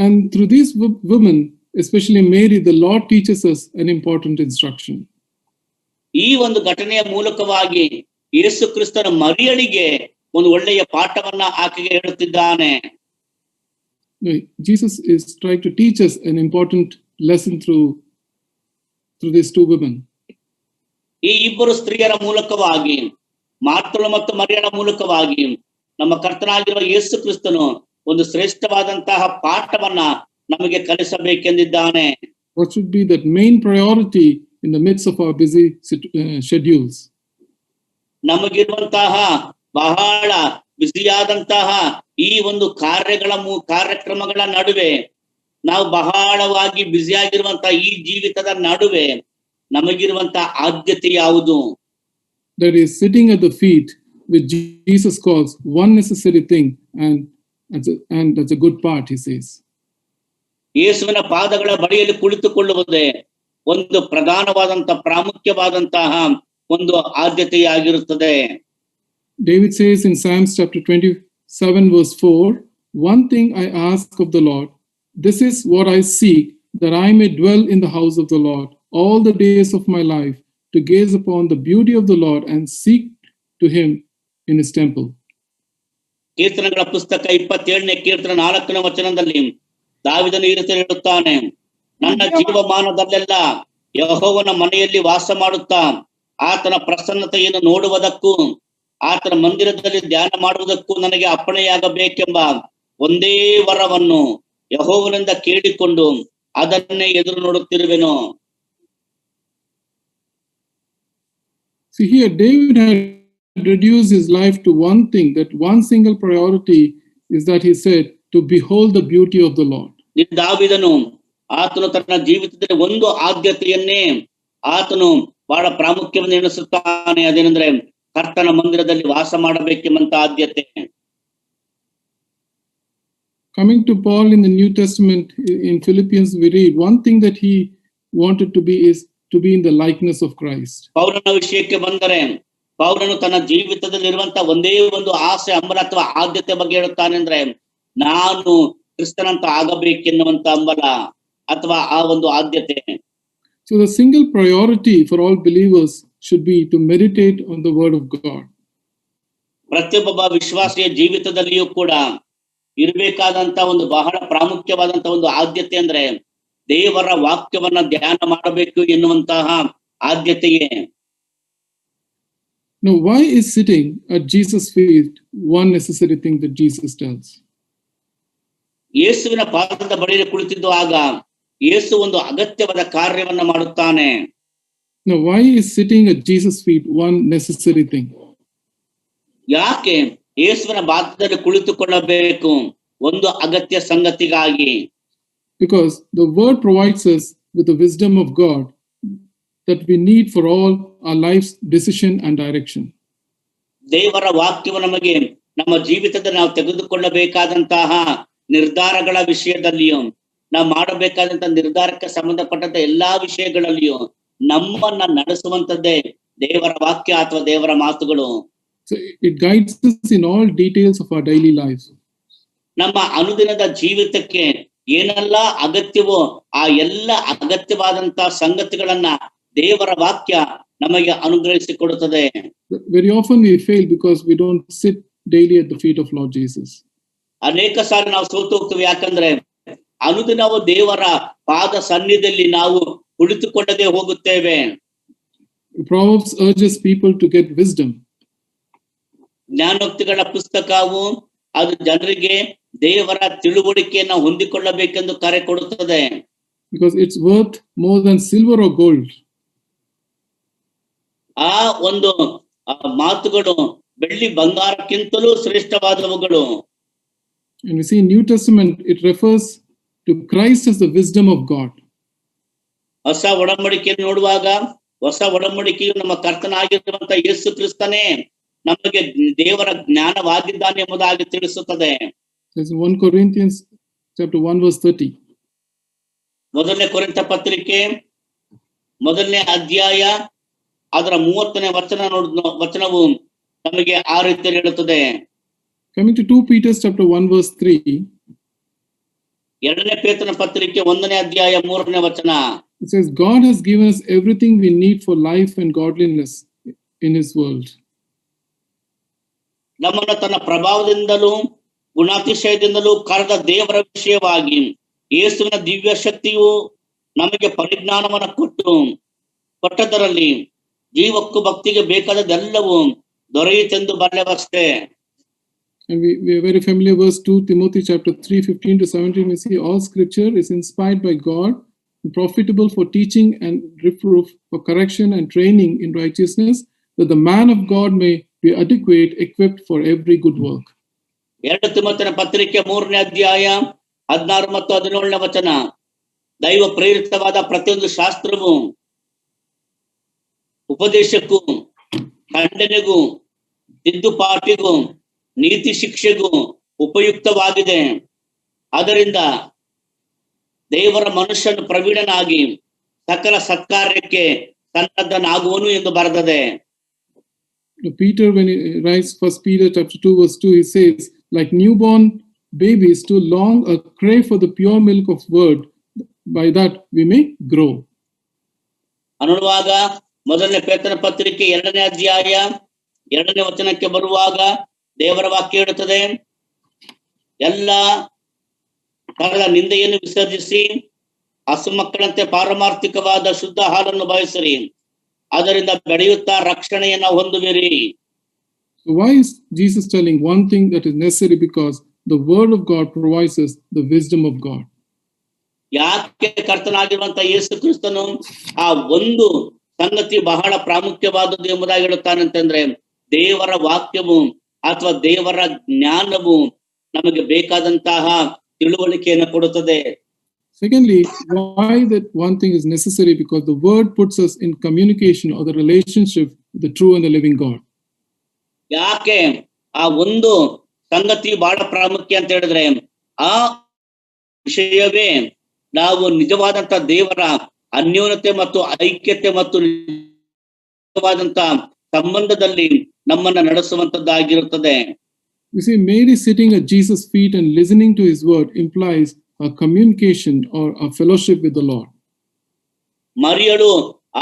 And through these women, especially Mary, the Lord teaches us an important instruction. ಈ ಒಂದು ಘಟನೆಯ ಮೂಲಕವಾಗಿ ಯೇಸು ಕ್ರಿಸ್ತನ ಮರಿಯಳಿಗೆ ಒಂದು ಒಳ್ಳೆಯ ಪಾಠವನ್ನ ಆಕೆಗೆ ಹೇಳುತ್ತಿದ್ದಾನೆ. Jesus is trying to teach us an important lesson through these two women. ಈ ಇಬ್ಬರು ಸ್ತ್ರೀಯರ ಮೂಲಕವಾಗಿ, ಮಾರ್ತಳು ಮತ್ತು ಮರಿಯಳ ಮೂಲಕವಾಗಿ ನಮ್ಮ ಕರ್ತನಾಗಿರುವ ಯೇಸು ಕ್ರಿಸ್ತನು ಒಂದು ಶ್ರೇಷ್ಠವಾದಂತಹ ಪಾಠವನ್ನ ನಮಗೆ ಕಲಿಸಬೇಕೆಂದಿದ್ದಾನೆ. What should be that main priority in the midst of our busy schedules? ನಮಗಿರುವಂತಹ ಬಹಳ ಬಿಸಿಯಾದಂತಹ ಈ ಒಂದು ಕಾರ್ಯಕ್ರಮಗಳ ನಡುವೆ, ನಾವು ಬಹಳವಾಗಿ ಬ್ಯುಸಿಯಾಗಿರುವಂತಹ ಈ ಜೀವಿತದ ನಡುವೆ ನಮಗಿರುವಂತಹ ಆದ್ಯತೆ ಯಾವುದು? That is sitting at the feet, which Jesus calls one necessary thing, and that's a good part, he says. ಯೇಸುವಿನ ಪಾದಗಳ ಬಳಿಯಲ್ಲಿ ಕುಳಿತುಕೊಳ್ಳುವುದೇ ಒಂದು ಪ್ರಧಾನವಾದಂತಹ ಪ್ರಾಮುಖ್ಯವಾದಂತಹ ಒಂದು ಆದ್ಯತೆಯಾಗಿರುತ್ತದೆ. David says in Psalms chapter 27 verse 4, "One thing I ask of the Lord, this is what I seek, that I may dwell in the house of the Lord all the days of my life, to gaze upon the beauty of the Lord and seek to him in his temple." ಕೀರ್ತನೆಗಳ ಪುಸ್ತಕ 27ನೇ ಕೀರ್ತನೆ 4ನೇ ವಚನದಲ್ಲಿ ದಾವೀದನು ಈ ರೀತಿ ಹೇಳುತ್ತಾನೆ, ನನ್ನ ಜೀವಮಾನದಲ್ಲೆಲ್ಲ ಯೆಹೋವನ ಮನೆಯಲ್ಲಿ ವಾಸ ಮಾಡುತ್ತಾ ಆತನ ಪ್ರಸನ್ನತೆಯನ್ನು ನೋಡುವುದಕ್ಕೂ ಆತನ ಮಂದಿರದಲ್ಲಿ ಧ್ಯಾನ ಮಾಡುವುದಕ್ಕೂ ನನಗೆ ಅಪ್ಪಣೆಯಾಗಬೇಕೆಂಬ ಒಂದೇ ವರವನ್ನು ಯೆಹೋವನಿಂದ ಕೇಳಿಕೊಂಡು ಅದನ್ನೇ ಎದುರು ನೋಡುತ್ತಿರುವೆನು. See here, David had reduced his life to one thing, that one single priority is that he said, to behold the beauty of the Lord. ದಾವೀದನು ಆತನು ತನ್ನ ಜೀವಿತದಲ್ಲಿ ಒಂದು ಆದ್ಯತೆಯನ್ನೇ ಆತನು ಬಹಳ ಪ್ರಾಮುಖ್ಯವನ್ನು ಎಣಿಸುತ್ತಾನೆ. ಅದೇನೆಂದ್ರೆ ಕರ್ತನ ಮಂದಿರದಲ್ಲಿ ವಾಸ ಮಾಡಬೇಕೆಂಬಂತ ಆದ್ಯತೆ. Coming to Paul in the New Testament, in Philippians, we read one thing that he wanted to be is to be in the likeness of Christ. ಪೌಲನ ವಿಷಯಕ್ಕೆ ಬಂದರೆ, ಪೌಲನು ತನ್ನ ಜೀವಿತದಲ್ಲಿ ಇರುವಂತಹ ಒಂದೇ ಒಂದು ಆಸೆ, ಹಂಬಲ ಅಥವಾ ಆದ್ಯತೆ ಬಗ್ಗೆ ಹೇಳುತ್ತಾನೆ ಅಂದ್ರೆ, ನಾನು ಕ್ರಿಸ್ತನಂತ ಆಗಬೇಕೆನ್ನುವಂತ ಹಂಬಲ ಅಥವಾ ಆ ಒಂದು ಆದ್ಯತೆ. So the single priority for all believers should be to meditate on the word of God. ಪ್ರತಿಯೊಬ್ಬ ವಿಶ್ವಾಸಿಯ ಜೀವಿತದಲ್ಲಿಯೂ ಕೂಡ ಇರಬೇಕಾದಂತ ಒಂದು ಬಹಳ ಪ್ರಾಮುಖ್ಯವಾದಂತಹ ಒಂದು ಆದ್ಯತೆ ಅಂದ್ರೆ ದೇವರ ವಾಕ್ಯವನ್ನ ಧ್ಯಾನ ಮಾಡಬೇಕು ಎನ್ನುವಂತಹ ಆದ್ಯತೆಯೇ. Now, why is sitting at Jesus' feet one necessary thing that Jesus tells? ಯೇಸುವಿನ ಪಾದದ ಬಳಿಯಲ್ಲಿ ಕುಳಿತಿದ್ದು ಆಗ ಯೇಸು ಒಂದು ಅಗತ್ಯವಾದ ಕಾರ್ಯವನ್ನ ಮಾಡುತ್ತಾನೆ. Now, why is sitting at Jesus' feet one necessary thing? ಯಾಕೆ ಯೇಸುವಿನ ಪಾದದಲ್ಲಿ ಕುಳಿತುಕೊಳ್ಳಬೇಕು? ಒಂದು ಅಗತ್ಯ ಸಂಗತಿಗಾಗಿ. Because the word provides us with the wisdom of God that we need for all our life's decision and direction. ದೇವರ ವಾಕ್ಯವು ನಮಗೆ ನಮ್ಮ ಜೀವಿತದಲ್ಲಿ ನಾವು ತೆಗೆದುಕೊಳ್ಳಬೇಕಾದಂತಹ ನಿರ್ಧಾರಗಳ ವಿಷಯದಲ್ಲಿಯೂ, ನಾವು ಮಾಡಬೇಕಾದಂತಹ ನಿರ್ಧಾರಕ್ಕೆ ಸಂಬಂಧಪಟ್ಟಂತ ಎಲ್ಲಾ ವಿಷಯಗಳಲ್ಲಿಯೂ ನಮ್ಮನ್ನ ನಡೆಸುವಂತದ್ದೇ ದೇವರ ವಾಕ್ಯ ಅಥವಾ ದೇವರ ಮಾತುಗಳು. So it guides us in all details of our daily lives. ನಮ್ಮ ಅನುದಿನದ ಜೀವಿತಕ್ಕೆ ಏನೆಲ್ಲ ಅಗತ್ಯವೋ ಆ ಎಲ್ಲ ಅಗತ್ಯವಾದಂತಹ ಸಂಗತಿಗಳನ್ನ ದೇವರ ವಾಕ್ಯ ನಮಗೆ ಅನುಗ್ರಹಿಸಿಕೊಡುತ್ತದೆ. Very often we fail because we don't sit daily at the feet of Lord Jesus. ಅನೇಕ ಸಾರಿ ನಾವು ಸೋತು ಹೋಗ್ತೀವಿ. ಯಾಕಂದ್ರೆ ಅನುದಿನವೂ ದೇವರ ಪಾದ ಸನ್ನಿಧಿಯಲ್ಲಿ ನಾವು ಕುಳಿತುಕೊಳ್ಳದೆ ಹೋಗುತ್ತೇವೆ. Proverbs urges people to get wisdom. ಜ್ಞಾನೋಕ್ತಿಗಳ ಪುಸ್ತಕವು ಅದು ಜನರಿಗೆ ದೇವರ ತಿಳುವಳಿಕೆಯನ್ನ ಹೊಂದಿಕೊಳ್ಳಬೇಕೆಂದು ಕರೆ ಕೊಡುತ್ತದೆ. Because it's worth more than silver or gold. ಆ ಒಂದು ಮಾತುಗಳು ಬೆಳ್ಳಿ ಬಂಗಾರಕ್ಕಿಂತಲೂ ಶ್ರೇಷ್ಠವಾದವುಗಳು. And we see in New Testament, it refers to Christ as the wisdom of God. ಹೊಸ ಒಡಂಬಡಿಕೆಯನ್ನು ನೋಡುವಾಗ ಹೊಸ ಒಡಂಬಡಿಕೆಯು ನಮ್ಮ ಕರ್ತನಾಗಿರುವಂತ ಯೇಸು ಕ್ರಿಸ್ತನೇ ನಮಗೆ ದೇವರ ಜ್ಞಾನವಾಗಿದ್ದಾನೆ ಎಂಬುದಾಗಿ ತಿಳಿಸುತ್ತದೆ. There's 1 Corinthians chapter 1 verse 30. ಮೊದಲನೇ ಕೊರಿಂಥ ಪತ್ರಿಕೆ ಮೊದಲನೇ ಅಧ್ಯಾಯ ಅದರ 30ನೇ ವಚನವು ನಮಗೆ ಆ ರೀತಿಯಲ್ಲಿ ಹೇಳುತ್ತದೆ. Coming to 2 Peter chapter 1 verse 3. ಎರಡನೇ ಪೇತ್ರನ ಪತ್ರಿಕೆ 1ನೇ ಅಧ್ಯಾಯ 3ನೇ ವಚನ. It says, God has given us everything we need for life and godliness in His world. ನಮ್ಮನ್ನು ತನ್ನ ಪ್ರಭಾವದಿಂದಲೂ ಗುಣಾತಿಶಯದಿಂದಲೂ ಕರೆದ ದೇವರ ವಿಷಯವಾಗಿ ಯೇಸುವಿನ ದಿವ್ಯ ಶಕ್ತಿಯು ನಮಗೆ ಪರಿಜ್ಞಾನವನ್ನು ಕೊಟ್ಟದರಲ್ಲಿ ಜೀವಕ್ಕೂ ಭಕ್ತಿಗೆ ಬೇಕಾದದೆಲ್ಲವೂ ದೊರೆಯಿತೆಂದು ಬರೆಯವಷ್ಟೇ. And we are very familiar verse 2 Timothy chapter 3:15 to 17. We see all scripture is inspired by God, profitable for teaching and reproof, for correction and training in righteousness, that the man of God may be adequate, equipped for every good work. 2 ತಿಮೋಥೆಯನ ಪತ್ರಿಕೆ 3ನೇ ಅಧ್ಯಾಯ 16 ಮತ್ತು 17ನೇ ವಚನ. ದೈವ ಪ್ರೇರಿತವಾದ ಪ್ರತಿಯೊಂದು ಶಾಸ್ತ್ರವು ಉಪದೇಶಕ್ಕೂ, ಖಂಡನೆಗೂ, ತಿದ್ದುಪಾಟಿಗೂ, ನೀತಿ ಶಿಕ್ಷೆಗೂ ಉಪಯುಕ್ತವಾಗಿದೆ. ಅದರಿಂದ ದೇವರ ಮನುಷ್ಯನು ಪ್ರವೀಣನಾಗಿ ಸಕಲ ಸತ್ಕಾರ್ಯಕ್ಕೆ ಸನ್ನದ್ಧನಾಗುವನು ಎಂದು ಬರೆದಿದೆ. Peter, when he writes 1 Peter chapter 2 verse 2, he says, like newborn babies to long a crave for the pure milk of word, by that we may grow. ಅನ್ನುವಾಗ ಮೊದಲನೇ ಪೇತ್ರನ ಪತ್ರಿಕೆ 2ನೇ ಅಧ್ಯಾಯ 2ನೇ ವಚನಕ್ಕೆ ಬರುವಾಗ ದೇವರ ವಾಕ್ಯ ಹೇಳುತ್ತದೆ, ಎಲ್ಲ ತರದ ನಿಂದೆಯನ್ನು ವಿಸರ್ಜಿಸಿ ಹಸು ಮಕ್ಕಳಂತೆ ಪಾರಮಾರ್ಥಿಕವಾದ ಶುದ್ಧ ಹಾಲನ್ನು ಬಯಸಿರಿ, ಅದರಿಂದ ಬೆಳೆಯುತ್ತಾ ರಕ್ಷಣೆಯನ್ನ ಹೊಂದುವಿರಿ. So why is Jesus telling one thing that is necessary? Because the word of God provides us the wisdom of God. ಯಾಕೆ ಕರ್ತನಾಗಿರುವಂತ ಯೇಸು ಕ್ರಿಸ್ತನು ಆ ಒಂದು ಸಂಗತಿ ಬಹಳ ಪ್ರಾಮುಖ್ಯವಾದದ್ದು ಎಂಬುದಾಗಿ ಹೇಳುತ್ತಾನಂತಂದ್ರೆ, ದೇವರ ವಾಕ್ಯವು ಅಥವಾ ದೇವರ ಜ್ಞಾನವು ನಮಗೆ ಬೇಕಾದಂತಹ ತಿಳುವಳಿಕೆಯನ್ನು ಕೊಡುತ್ತದೆ. Secondly, why that one thing is necessary? Because the word puts us in communication or the relationship with the true and the living God. ಯಾಕೆ ಆ ಒಂದು ಸಂಗತಿ ಬಹಳ ಪ್ರಾಮುಖ್ಯ ಅಂತ ಹೇಳಿದ್ರೆ, ಆ ವಿಷಯವೇ ನಾವು ನಿಜವಾದಂತ ದೇವರ ಅನ್ಯೋನ್ಯತೆ ಮತ್ತು ಐಕ್ಯತೆ ಮತ್ತು ನಿಜವಾದಂತ ಸಂಬಂಧದಲ್ಲಿ ನಮ್ಮನ್ನ ನಡೆಸುವಂತದ್ದಾಗಿರುತ್ತದೆ. You see, Mary sitting at Jesus' feet and listening to His word implies a communication or a fellowship with the Lord. ಮರಿಯಳು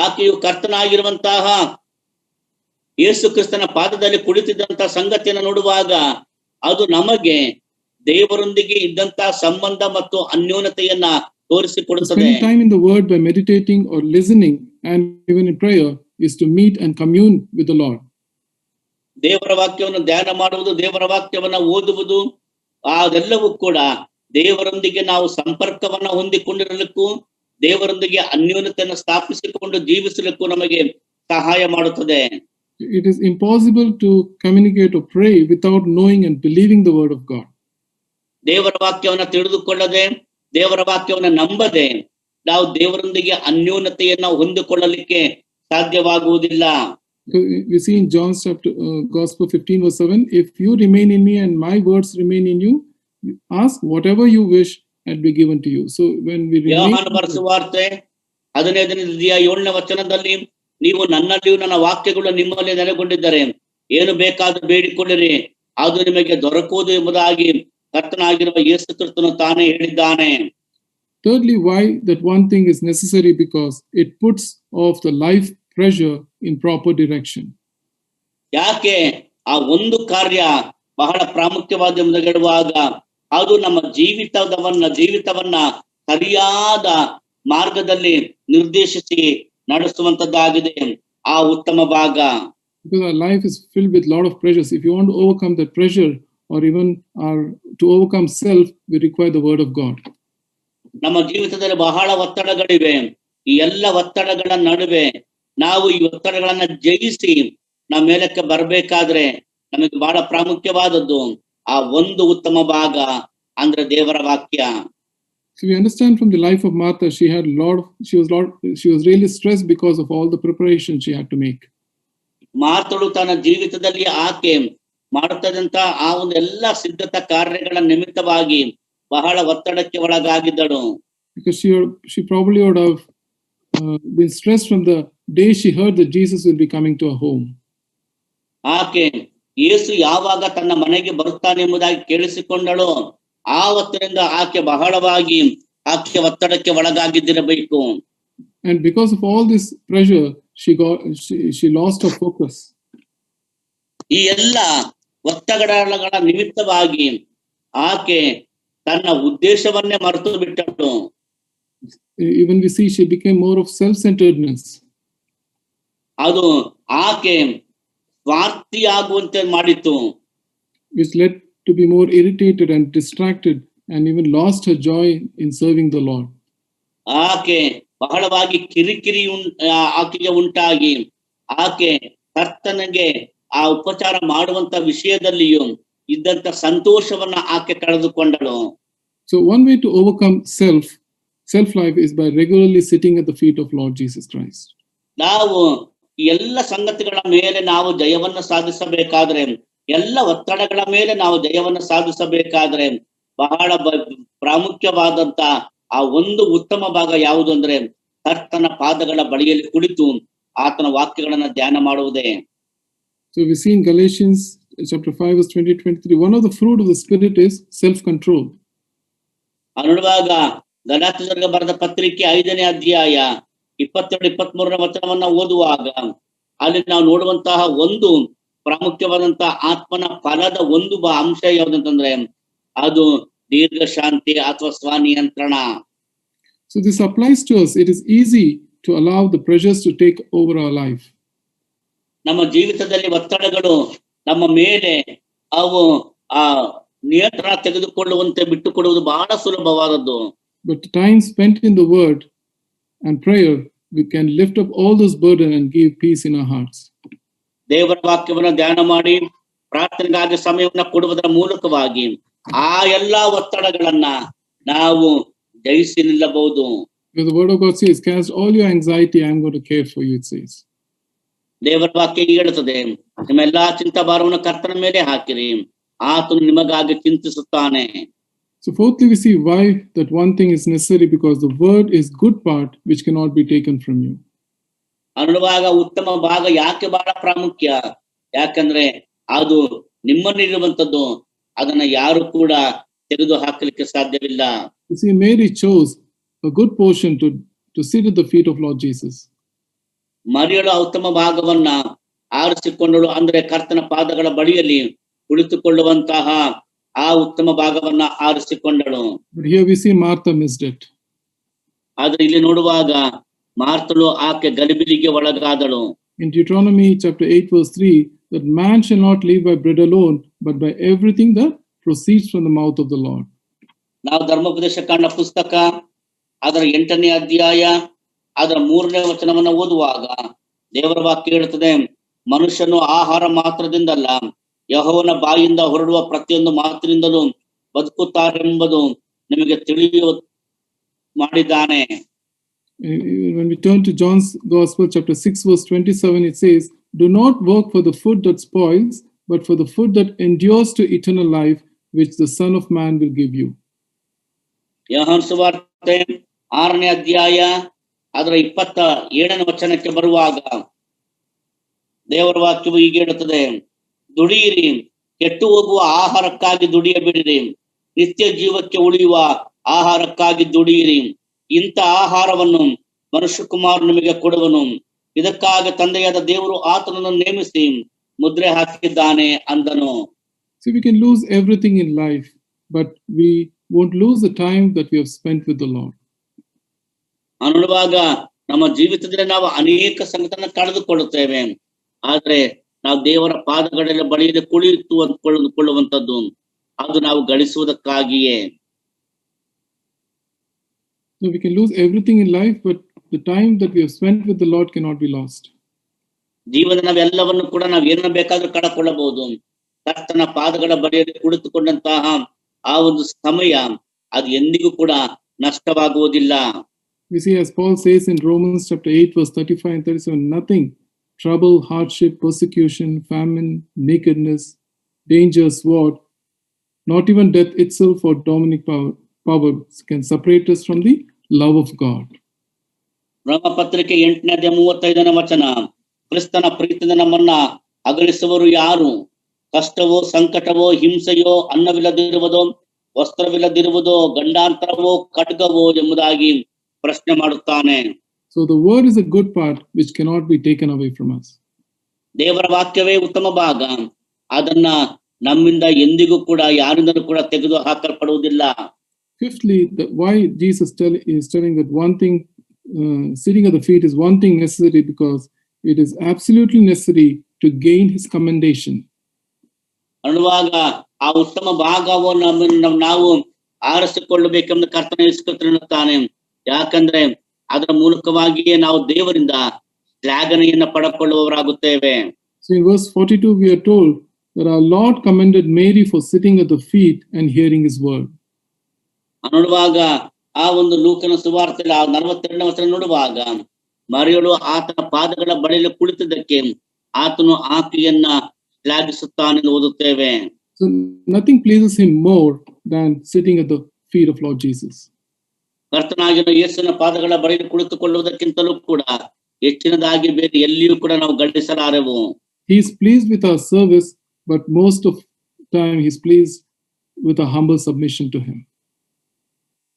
ಆಕೆಯು ಕರ್ತನಾಗಿರುವಂತಹ ಯೇಸು ಕ್ರಿಸ್ತನ ಪಾದದಲ್ಲಿ ಕುಳಿತಿದ್ದಂತಹ ಸಂಗತಿಯನ್ನು ನೋಡುವಾಗ ಅದು ನಮಗೆ ದೇವರೊಂದಿಗೆ ಇದ್ದಂತಹ ಸಂಬಂಧ ಮತ್ತು ಅನ್ಯೋನ್ಯತೆಯನ್ನ ತೋರಿಸಿಕೊಡುತ್ತದೆ. Spending time in the word by meditating or listening and even in prayer is to meet and commune with the Lord. ದೇವರ ವಾಕ್ಯವನ್ನು ಧ್ಯಾನ ಮಾಡುವುದು, ದೇವರ ವಾಕ್ಯವನ್ನ ಓದುವುದು, ಅದೆಲ್ಲವೂ ಕೂಡ ದೇವರೊಂದಿಗೆ ನಾವು ಸಂಪರ್ಕವನ್ನ ಹೊಂದಿಕೊಂಡಿರಲಿಕ್ಕೂ ದೇವರೊಂದಿಗೆ ಅನ್ಯೋನ್ಯತೆಯನ್ನು ಸ್ಥಾಪಿಸಿಕೊಂಡು ಜೀವಿಸಲಿಕ್ಕೂ ನಮಗೆ ಸಹಾಯ ಮಾಡುತ್ತದೆ. It is impossible to communicate or pray without knowing and believing the word of God. ದೇವರ ವಾಕ್ಯವನ್ನ ತಿಳಿದುಕೊಳ್ಳದೆ, ದೇವರ ವಾಕ್ಯವನ್ನ ನಂಬದೆ ನಾವು ದೇವರೊಂದಿಗೆ ಅನ್ಯೋನ್ಯತೆಯನ್ನ ಹೊಂದಿಕೊಳ್ಳಲಿಕ್ಕೆ ಸಾಧ್ಯವಾಗುವುದಿಲ್ಲ. We see in John's chapter Gospel 15 verse 7, if you remain in me and my words remain in you, you ask whatever you wish and be given to you. So when we remain, ಯೋಹಾನ ಬರೆಸುವಾರ್ತೆ 15ನೇ ಅಧ್ಯಾಯ 7ನೇ ವಚನದಲ್ಲಿ, ನೀವು ನನ್ನಲ್ಲಿಯೂ ನನ್ನ ವಾಕ್ಯಗಳು ನಿಮ್ಮಲ್ಲಿ ನೆಲೆಗೊಂಡಿದ್ದರೆ ಏನು ಬೇಕಾದ್ರೂ ಬೇಡಿಕೊಳ್ಳಿರಿ, ಅದು ನಿಮಗೆ ದೊರಕುವುದು ಎಂಬುದಾಗಿ ಕರ್ತನಾಗಿರುವ ಯೇಸು ಕ್ರಿಸ್ತನು ತಾನೇ ಹೇಳಿದ್ದಾನೆ. thirdly, why that one thing is necessary? Because it puts off the life pressure in proper direction. ಯಾಕೆ ಆ ಒಂದು ಕಾರ್ಯ ಬಹಳ ಪ್ರಾಮುಖ್ಯವಾದ ಎಂಬುದಾಗಿ ಹೇಳುವಾಗ ಅದು ನಮ್ಮ ಜೀವಿತವನ್ನ ಸರಿಯಾದ ಮಾರ್ಗದಲ್ಲಿ ನಿರ್ದೇಶಿಸಿ ನಡೆಸುವಂತದ್ದಾಗಿದೆ. ಆ ಉತ್ತಮ ಭಾಗ. Because our life is filled with a lot of pressures. If you want to overcome that pressure or even to overcome self, we require the word of God. ನಮ್ಮ ಜೀವಿತದಲ್ಲಿ ಬಹಳ ಒತ್ತಡಗಳಿವೆ. ಈ ಎಲ್ಲ ಒತ್ತಡಗಳ ನಡುವೆ ನಾವು ಈ ಒತ್ತಡಗಳನ್ನ ಜಯಿಸಿ ನಾವು ಮೇಲಕ್ಕೆ ಬರಬೇಕಾದ್ರೆ ನಮಗೆ ಬಹಳ ಪ್ರಾಮುಖ್ಯವಾದದ್ದು ಆ ಒಂದು ಉತ್ತಮ ಭಾಗ ಅಂದ್ರೆ ದೇವರ ವಾಕ್ಯ. So we understand from the life of Martha, she was really stressed because of all the preparation she had to make. ಮಾರ್ತಳು ತನ್ನ ಜೀವಿತದಲ್ಲಿ ಆಕೆ ಮಾಡುತ್ತದಂತ ಆ ಒಂದು ಎಲ್ಲಾ ಸಿದ್ಧತಾ ಕಾರ್ಯಗಳ ನಿಮಿತ್ತವಾಗಿ ಬಹಳ ಒತ್ತಡಕ್ಕೆ ಒಳಗಾಗಿದ್ದಳು. Because she probably would have been stressed from the day she heard that Jesus will be coming to her home. ಆಕೆ ಯೇಸು ಯಾವಾಗ ತನ್ನ ಮನೆಗೆ ಬರುತ್ತಾನೆಂಬುದಾಗಿ ಕೇಳಿಸಿಕೊಂಡಳು, ಆ ಹೊತ್ತಿನಿಂದ ಆಕೆ ಬಹಳವಾಗಿ ಆಕೆ ಒತ್ತಡಕ್ಕೆ ಒಳಗಾಗಿದ್ದಿರಬೇಕು. And because of all this pressure, she lost her focus. ಈ ಎಲ್ಲ ಒತ್ತಡಗಳ ನಿಮಿತ್ತವಾಗಿ ಆಕೆ ತನ್ನ ಉದ್ದೇಶವನ್ನೇ ಮರೆತು ಬಿಟ್ಟಳು. Even we see she became more of self-centeredness. ಅದು ಆಕೆ ಸ್ವಾರ್ಥಿಯಾಗುವಂತೆ ಮಾಡಿತು. Which led to be more irritated and distracted and even lost her joy in serving the Lord. ಆಕೆ ಬಹಳವಾಗಿ ಕಿರಿಕಿರಿ ಆಕೆಗೆ ಉಂಟಾಗಿ ಆಕೆ ಕರ್ತನಿಗೆ ಆ ಉಪಚಾರ ಮಾಡುವಂತ ವಿಷಯದಲ್ಲಿಯೂ ಇದ್ದಂತ ಸಂತೋಷವನ್ನ ಆಕೆ ಕಳೆದುಕೊಂಡಳು. So one way to overcome self-life is by regularly sitting at the feet of Lord Jesus Christ. ನಾವು ಎಲ್ಲ ಸಂಗತಿಗಳ ಮೇಲೆ ನಾವು ಜಯವನ್ನು ಸಾಧಿಸಬೇಕಾದ್ರೆ, ಎಲ್ಲ ಒತ್ತಡಗಳ ಮೇಲೆ ನಾವು ಜಯವನ್ನು ಸಾಧಿಸಬೇಕಾದ್ರೆ ಬಹಳ ಪ್ರಾಮುಖ್ಯವಾದಂತ ಆ ಒಂದು ಉತ್ತಮ ಭಾಗ ಯಾವುದು ಅಂದ್ರೆ ಕರ್ತನ ಪಾದಗಳ ಬಳಿಯಲ್ಲಿ ಕುಳಿತು ಆತನ ವಾಕ್ಯಗಳನ್ನ ಧ್ಯಾನ ಮಾಡುವುದೇ. So we see in Galatians chapter 5 verse 20-23, one of the fruit of the Spirit is self-control. ನೋಡುವಾಗ ಗಲಾತ್ಯರಿಗೆ ಬರೆದ ಪತ್ರಿಕೆ 5ನೇ ಅಧ್ಯಾಯ 22-23 ವಚನವನ್ನ ಓದುವಾಗ ಅಲ್ಲಿ ನಾವು ನೋಡುವಂತಹ ಒಂದು ಪ್ರಾಮುಖ್ಯವಾದಂತಹ ಆತ್ಮನ ಫಲದ ಒಂದು ಅಂಶ ಯಾವುದಂತಂದ್ರೆ ಅದು ದೀರ್ಘ ಶಾಂತಿ ಅಥವಾ ಸ್ವನಿಯಂತ್ರಣ. So this applies to us. It is easy to allow the pressures to take over our life. ನಮ್ಮ ಜೀವಿತದಲ್ಲಿ ಒತ್ತಡಗಳು ನಮ್ಮ ಮೇಲೆ ಅವು ಆ ನಿಯಂತ್ರಣ ತೆಗೆದುಕೊಳ್ಳುವಂತೆ ಬಿಟ್ಟುಕೊಡುವುದು ಬಹಳ ಸುಲಭವಾದದ್ದು. But time spent in the word and prayer, we can lift up all those burden and give peace in our hearts. ದೇವರ ವಾಕ್ಯವನ್ನು ಧ್ಯಾನ ಮಾಡಿ ಪ್ರಾರ್ಥನೆಗಾಗಿ ಸಮಯವನ್ನು ಕೊಡುವುದರ ಮೂಲಕವಾಗಿ ಆ ಎಲ್ಲಾ ಒತ್ತಡಗಳನ್ನ ನಾವು ಜಯಿಸಿ ನಿಲ್ಲಬಹುದು. Because the word of God says, cast all your anxiety, I am going to care for you, it says. ದೇವರ ವಾಕ್ಯ ಹೇಳುತ್ತದೆ, ನಿಮ್ಮೆಲ್ಲಾ ಚಿಂತಾಭಾರವನ್ನು ಕರ್ತನ ಮೇಲೆ ಹಾಕಿರಿ, ಆತನು ನಿಮಗಾಗಿ ಚಿಂತಿಸುತ್ತಾನೆ. So fourthly, we see why that one thing is necessary, because the word is good part which cannot be taken from you. ಅನ್ನುವಾಗ ಉತ್ತಮ ಭಾಗ ಯಾಕೆ ಬಹಳ ಪ್ರಾಮುಖ್ಯ? ಯಾಕಂದ್ರೆ ಅದು ನಿಮ್ಮಲ್ಲಿರುವಂತದ್ದು, ಅದನ್ನ ಯಾರು ಕೂಡ ತೆಗೆದು ಹಾಕಲಿಕ್ಕೆ ಸಾಧ್ಯವಿಲ್ಲ. You see, Mary chose a good portion to sit at the feet of Lord Jesus. ಮರಿಯಳು ಆ ಉತ್ತಮ ಭಾಗವನ್ನ ಆರಿಸಿಕೊಂಡಳು, ಅಂದ್ರೆ ಕರ್ತನ ಪಾದಗಳ ಬಳಿಯಲ್ಲಿ ಕುಳಿತುಕೊಳ್ಳುವಂತಹ ಆ ಉತ್ತಮ ಭಾಗವನ್ನ ಆರಿಸಿಕೊಂಡಳು. But here we see Martha missed it. ಆದ್ರೆ ಇಲ್ಲಿ ನೋಡುವಾಗ ಮಾರ್ತಳು ಆಕೆ ಗಲಿಬಿಲಿಗೆ ಒಳಗಾದಳು. In Deuteronomy chapter 8 verse 3, that man shall not live by bread alone, but by everything that proceeds from the mouth of the Lord. ನಾವು ಧರ್ಮೋಪದೇಶ ಕಾಂಡ ಪುಸ್ತಕ ಅದರ 8ನೇ ಅಧ್ಯಾಯ ಅದರ 3ನೇ ವಚನವನ್ನ ಓದುವಾಗ ದೇವರ ವಾಕ್ಯ ಹೇಳುತ್ತದೆ, ಮನುಷ್ಯನು ಆಹಾರ ಮಾತ್ರದಿಂದಲ್ಲ ಯೆಹೋವನ ಬಾಯಿಂದ ಹೊರಡುವ ಪ್ರತಿಯೊಂದು ಮಾತಿನಿಂದಲೂ ಬದುಕುತ್ತಾರೆಂಬುದು ನಿಮಗೆ ತಿಳಿಯುವ ಮಾಡಿದ್ದಾನೆ. When we turn to John's Gospel chapter 6 verse 27, it says, do not work for the food that spoils, but for the food that endures to eternal life, which the Son of Man will give you. ಯೋಹಾನ ಸುವಾರ್ತೆ 6ನೇ ಅಧ್ಯಾಯ ಅದರ 27ನೇ ವಚನಕ್ಕೆ ಬರುವಾಗ ದೇವರ ವಾಕ್ಯವು ಹೀಗೆ ಹೇಳುತ್ತದೆ, ದುಡಿಯಿರಿ, ಕೆಟ್ಟು ಹೋಗುವ ಆಹಾರಕ್ಕಾಗಿ ದುಡಿಯಬೇಡಿರಿ, ನಿತ್ಯ ಜೀವಕ್ಕೆ ಉಳಿಯುವ ಆಹಾರಕ್ಕಾಗಿ ದುಡಿಯಿರಿ. ಇಂಥ ಆಹಾರವನ್ನು ಮನುಷ್ಯ ಕುಮಾರನು ನಿಮಗೆ ಕೊಡುವನು, ಇದಕ್ಕಾಗಿ ತಂದೆಯಾದ ದೇವರು ಆತನನ್ನು ನೇಮಿಸಿ ಮುದ್ರೆ ಹಾಕಿದ್ದಾನೆ ಅಂದನು. So we can lose everything in life, but we won't lose the time that we have spent with the Lord. ಅನ್ನುವಾಗ ನಮ್ಮ ಜೀವಿತದಲ್ಲಿ ನಾವು ಅನೇಕ ಸಂಗತಿಯನ್ನು ಕಳೆದುಕೊಳ್ಳುತ್ತೇವೆ, ಆದ್ರೆ ನಾವು ದೇವರ ಪಾದಗಳ ಬಳಿಯಲ್ಲಿ ಕುಳಿತು ಕೊಳ್ಳುವಂತದ್ದು ಅದು ನಾವು ಗಳಿಸುವುದಕ್ಕಾಗಿಯೇ. So we can lose everything in life, but the time that we have spent with the Lord cannot be lost. ಜೀವನ ನಾವೆಲ್ಲವನ್ನು ಕೂಡ ನಾವು ಏನನ್ನ ಬೇಕಾದ್ರೂ ಕಳಕೊಳ್ಳಬಹುದು. ಕರ್ತನ ಪಾದಗಳ ಬಳಿಯಲ್ಲಿ ಕುಳಿತುಕೊಂಡಂತಹ ಆ ಒಂದು ಸಮಯ ಅದು ಎಂದಿಗೂ ಕೂಡ ನಷ್ಟವಾಗುವುದಿಲ್ಲ. We see, as Paul says in Romans chapter 8, verse 35 and 37, nothing, trouble, hardship, persecution, famine, nakedness, danger, sword, not even death itself or dominic powers can separate us from the love of God. ರೋಮಪತ್ರಿಕೆ 8:35 ವಚನ, ಕ್ರಿಸ್ತನ ಪ್ರೀತಿಯಿಂದ ನಮ್ಮನ್ನ ಅಗಲಿಸುವರು ಯಾರು? ಕಷ್ಟವೋ, ಸಂಕಟವೋ, ಹಿಂಸೆಯೋ, ಅನ್ನವಿಲ್ಲದಿರುವುದೋ, ವಸ್ತ್ರವಿಲ್ಲದಿರುವುದೋ, ಗಂಡಾಂತರವೋ, ಖಡ್ಗವೋ ಎಂಬುದಾಗಿ ಪ್ರಶ್ನೆ ಮಾಡುತ್ತಾನೆ. So the word is a good part which cannot be taken away from us. ದೇವರ ವಾಕ್ಯವೇ ಉತ್ತಮ ಭಾಗ, ಅದನ್ನ ನಮ್ಮಿಂದ ಎಂದಿಗೂ ಕೂಡ ಯಾರಿಂದಲೂ ಕೂಡ ತೆಗೆದು ಹಾಕಲ್ಪಡುವುದಿಲ್ಲ. Fifthly, why Jesus is telling that one thing, sitting at the feet is one thing necessary, because it is absolutely necessary to gain his commendation. ಅನ್ನುವಾಗ ಆ ಉತ್ತಮ ಭಾಗವನ್ನು ನಾವು ಆರಿಸಿಕೊಳ್ಳಬೇಕೆಂದು ಕರ್ತನ ಯೇಸುಕ್ರಿಸ್ತನು, ಯಾಕಂದ್ರೆ ಅದರ ಮೂಲಕವಾಗಿಯೇ ನಾವು ದೇವರಿಂದ ಶ್ಲಾಘನೆಯನ್ನ ಪಡೆದುಕೊಳ್ಳುವವರಾಗುತ್ತೇವೆ. So in verse 42 we are told that our Lord commended Mary for sitting at the feet and hearing his word. ನೋಡುವಾಗ ಆ ಒಂದು ಲೂಕನ ಸುವಾರ್ತೆಯಲ್ಲಿ 42ನೇ ವಚನ ನೋಡುವಾಗ, ಮರಿಯಳು ಆತನ ಪಾದಗಳ ಬಳಿಯಲ್ಲಿ ಕುಳಿತಿದ್ದಕ್ಕೆ ಆತನು ಆಕೆಯನ್ನ ಶ್ಲಾಘಿಸುತ್ತಾನೆಂದು ಓದುತ್ತೇವೆ. So nothing pleases him more than sitting at the feet of Lord Jesus. ಕರ್ತನಾಗಿರೋ ಯೇಸುವಿನ ಪಾದಗಳ ಬಳಿಯಲ್ಲಿ ಕುಳಿತುಕೊಳ್ಳುವುದಕ್ಕಿಂತಲೂ ಕೂಡ ಹೆಚ್ಚಿನದಾಗಿ ಬೇರೆ ಎಲ್ಲಿಯೂ ಕೂಡ ನಾವು ಗಳಿಸಲಾರೆವು. He is pleased with our service, but most of the time he is pleased with a humble submission to him.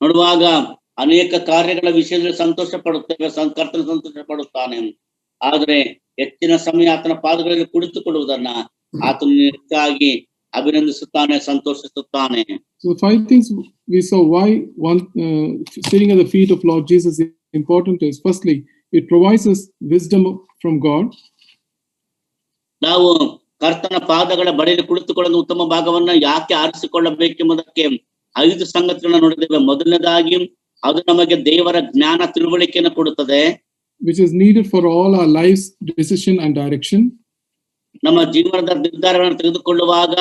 ನೋಡುವಾಗ ಅನೇಕ ಕಾರ್ಯಗಳ ವಿಷಯದಲ್ಲಿ ಸಂತೋಷ ಪಡುತ್ತೇವೆ, ಕರ್ತನ ಸಂತೋಷ ಪಡುತ್ತಾನೆ. ಆದ್ರೆ ಹೆಚ್ಚಿನ ಸಮಯ ಆತನ ಪಾದಗಳಲ್ಲಿ ಕುಳಿತುಕೊಳ್ಳುವುದನ್ನ ಆತನು ಹೆಚ್ಚಾಗಿ ಅಭಿನಂದಿಸುತ್ತಾನೆ, ಸಂತೋಷಿಸುತ್ತಾನೆ. So 5 things we saw why one sitting at the feet of Lord Jesus is important is, firstly, it provides us wisdom from God. ನಾವು ಕರ್ತನ ಪಾದಗಳ ಬಳಿಯಲ್ಲಿ ಕುಳಿತುಕೊಳ್ಳುವ ಉತ್ತಮ ಭಾಗವನ್ನ ಯಾಕೆ ಆರಿಸಿಕೊಳ್ಳಬೇಕೆಂಬುದಕ್ಕೆ 5 ಸಂಗತಿಗಳನ್ನ ನೋಡಿದ್ದೇವೆ. ಮೊದಲನೇದಾಗಿ ಅದು ನಮಗೆ ದೇವರ ಜ್ಞಾನ ತಿಳುವಳಿಕೆಯನ್ನು ಕೊಡುತ್ತದೆ, which is needed for all our lives decision and direction. ನಮ್ಮ ಜೀವನದ ನಿರ್ಧಾರಗಳನ್ನು ತೆಗೆದುಕೊಳ್ಳುವಾಗ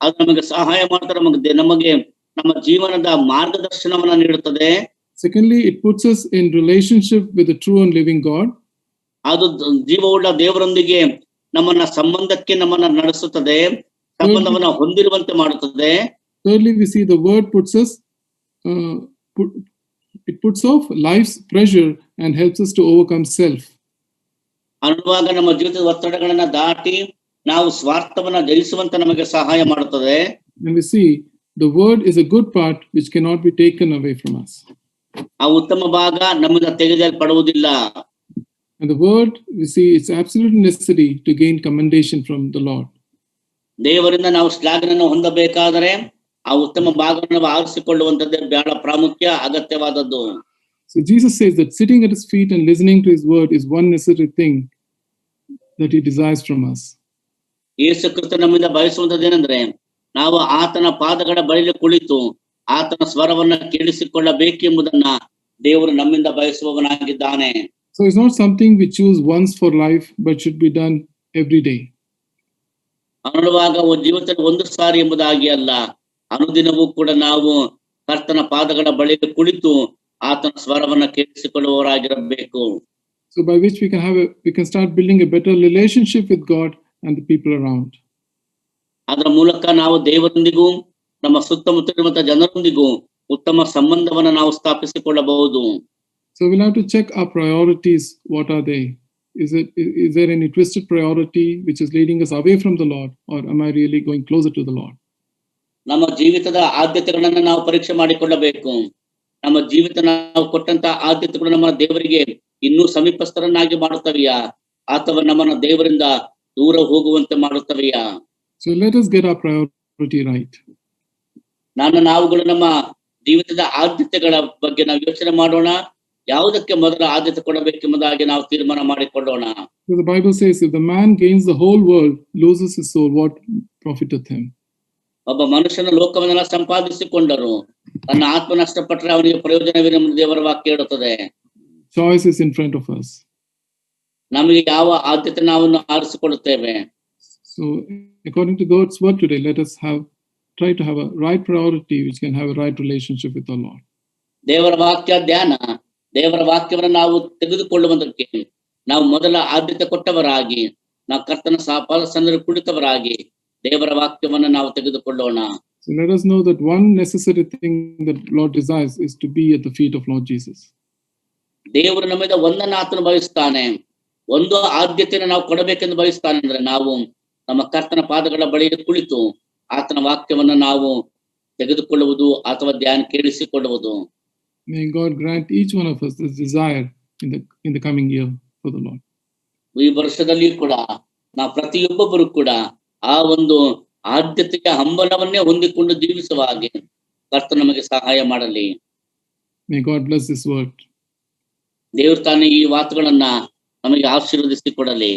ಅದು ನಮಗೆ ಸಹಾಯ ಮಾಡ್ತಾರೆ, ನಮಗೆ ನಮ್ಮ ಜೀವನದ ಮಾರ್ಗದರ್ಶನವನ್ನ ನೀಡುತ್ತದೆ. Secondly, it puts us in relationship with the true and living God. ಅದು ಜೀವವುಳ್ಳ ದೇವರೊಂದಿಗೆ ನಮ್ಮನ್ನ ನಡೆಸುತ್ತದೆ, ಸಂಬಂಧವನ್ನ ಹೊಂದಿರುವಂತೆ ಮಾಡುತ್ತದೆ. Thirdly, we see the word puts us it puts off life's pressure and helps us to overcome self. ಅನ್ನುವಾಗ ನಮ್ಮ ಜೀವಿತದ ಒತ್ತಡಗಳನ್ನ ದಾಟಿ ನಾವು ಸ್ವಾರ್ಥವನ್ನ ಜಯಿಸುವಂತೆ ನಮಗೆ ಸಹಾಯ ಮಾಡುತ್ತದೆ. And we see the word is a good part which cannot be taken away from us. ಆ ಉತ್ತಮ ಭಾಗ ನಮ್ಮಿಂದ ತೆಗೆದುಕೊಳ್ಳಲ್ಪಡುವುದಿಲ್ಲ. And the word, we see, it's absolutely necessary to gain commendation from the Lord. ದೇವರಿಂದ ನಾವು ಶ್ಲಾಘನೆಯನ್ನು ಹೊಂದಬೇಕಾದರೆ ಆ ಉತ್ತಮ ಭಾಗವನ್ನು ನಾವು ಆರಿಸಿಕೊಳ್ಳುವಂತದ್ದೇ ಬಹಳ ಪ್ರಾಮುಖ್ಯ, ಅಗತ್ಯವಾದದ್ದು. So Jesus says that sitting at his feet and listening to his word is one necessary thing that he desires from us. Yesu Krista ನಮ್ಮಿಂದ ಬಯಸುವಂತದ್ದೇನೆಂದ್ರೆ, ನಾವು ಆತನ ಪಾದಗಳ ಬಳಿಯಲ್ಲಿ ಕುಳಿತು ಆತನ ಸ್ವರವನ್ನ ಕೇಳಿಸಿಕೊಳ್ಳಬೇಕೆಂಬುದನ್ನ ದೇವರು ನಮ್ಮಿಂದ ಬಯಸುವವನಾಗಿದ್ದಾನೆ. So it's not something we choose once for life, but should be done every day. ಅನ್ನುವಾಗ ಜೀವಿತದಲ್ಲಿ ಒಂದು ಸಾರಿ ಎಂಬುದಾಗಿ ಅಲ್ಲ, ಅನುದಿನವೂ ಕೂಡ ನಾವು ಕರ್ತನ ಪಾದಗಳ ಬಳಿಯಲ್ಲಿ ಕುಳಿತು ಆತನ ಸ್ವರವನ್ನ ಕೇಳಿಸಿಕೊಳ್ಳುವವರಾಗಿರಬೇಕು. So by which we can start building a better relationship with God and the people around. ಅದರ ಮೂಲಕ ನಾವು ದೇವರೊಂದಿಗೂ ನಮ್ಮ ಸುತ್ತಮುತ್ತಲಿರುವಂತಹ ಜನರೊಂದಿಗೂ ಉತ್ತಮ ಸಂಬಂಧವನ್ನ ನಾವು ಸ್ಥಾಪಿಸಿಕೊಳ್ಳಬಹುದು. So we'll have to check our priorities. What are they? Is there any twisted priority which is leading us away from the Lord, or am I really going closer to the Lord? ನಮ್ಮ ಜೀವಿತದ ಆದ್ಯತೆಗಳನ್ನ ನಾವು ಪರೀಕ್ಷೆ ಮಾಡಿಕೊಳ್ಳಬೇಕು. ನಮ್ಮ ಜೀವಿತ ನಾವು ಕೊಟ್ಟಂತ ಆದ್ಯತೆಗಳು ನಮ್ಮ ದೇವರಿಗೆ ಇನ್ನೂ ಸಮೀಪಸ್ಥರನ್ನಾಗಿ ಮಾಡುತ್ತವೆಯಾ, ಅಥವಾ ನಮ್ಮನ್ನು ದೇವರಿಂದ ದೂರ ಹೋಗುವಂತೆ ಮಾಡುತ್ತವೆಯಾ? So let us get our priority right. ನಾವುಗಳು ನಮ್ಮ ಜೀವಿತದ ಆದ್ಯತೆಗಳ ಬಗ್ಗೆ ನಾವು ಯೋಚನೆ ಮಾಡೋಣ. ಯಾವುದಕ್ಕೆ ಮೊದಲ ಆದ್ಯತೆ ಕೊಡಬೇಕೆಂಬುದಾಗಿ ನಾವು ತೀರ್ಮಾನ ಮಾಡಿಕೊಳ್ಳೋಣ. So the Bible says, if the man gains the whole world, loses his soul, what profiteth him? ಒಬ್ಬ ಮನುಷ್ಯನ ಲೋಕವನ್ನೆಲ್ಲ ಸಂಪಾದಿಸಿಕೊಂಡರು ತನ್ನ ಆತ್ಮ ನಷ್ಟಪಟ್ಟರೆ ಅವನಿಗೆ ಪ್ರಯೋಜನವೇನೆಂದು ದೇವರ ವಾಕ್ಯ ಹೇಳುತ್ತದೆ. choice is in front of us. ನಮಗೆ ಯಾವ ಆದ್ಯತೆ ನಾವು ಆರಿಸಿಕೊಳ್ಳುತ್ತೇವೆ. So according to God's word today, let us try to have a right priority which can have a right relationship with our Lord. ದೇವರ ವಾಕ್ಯ ಧ್ಯಾನ, ದೇವರ ವಾಕ್ಯವನ್ನು ನಾವು ತೆಗೆದುಕೊಳ್ಳುವುದಕ್ಕೆ ನಾವು ಮೊದಲ ಆದ್ಯತೆ ಕೊಟ್ಟವರಾಗಿ, ನಾವು ಕರ್ತನ ಸಹಪಾದ ಕುಳಿತವರಾಗಿ ದೇವರ ವಾಕ್ಯವನ್ನು ನಾವು ತೆಗೆದುಕೊಳ್ಳೋಣ. So let us know that one necessary thing that Lord desires is to be at the feet of Lord Jesus. ದೇವರು ನಮ್ಮಿಂದ ಒಂದನ್ನು ಆತನು ಬಯಸ್ತಾನೆ, ಒಂದು ಆದ್ಯತೆಯನ್ನು ನಾವು ಕೊಡಬೇಕೆಂದು ಬಯಸ್ತಾನೆ. ಅಂದ್ರೆ ನಾವು ನಮ್ಮ ಕರ್ತನ ಪಾದಗಳ ಬಳಿ ಕುಳಿತು ಆತನ ವಾಕ್ಯವನ್ನು ನಾವು ತೆಗೆದುಕೊಳ್ಳುವುದು ಅಥವಾ ಧ್ಯಾನ ಕೇಳಿಸಿಕೊಳ್ಳುವುದು. May God grant each one of us this desire in the coming year for the Lord. ಈ ವರ್ಷದಲ್ಲಿ ಕೂಡ ನಾವು ಪ್ರತಿಯೊಬ್ಬೊಬ್ಬರು ಕೂಡ ಆ ಒಂದು ಆದ್ಯತೆಯ ಹಂಬಲವನ್ನೇ ಹೊಂದಿಕೊಂಡು ಜೀವಿಸುವ ಹಾಗೆ ಕರ್ತನ ನಮಗೆ ಸಹಾಯ ಮಾಡಲಿ. May God bless this word. ದೇವರು ತಾನೇ ಈ ಮಾತುಗಳನ್ನ ನಮಗೆ ಆಶೀರ್ವದಿಸಿ ಕೊಡಲಿ.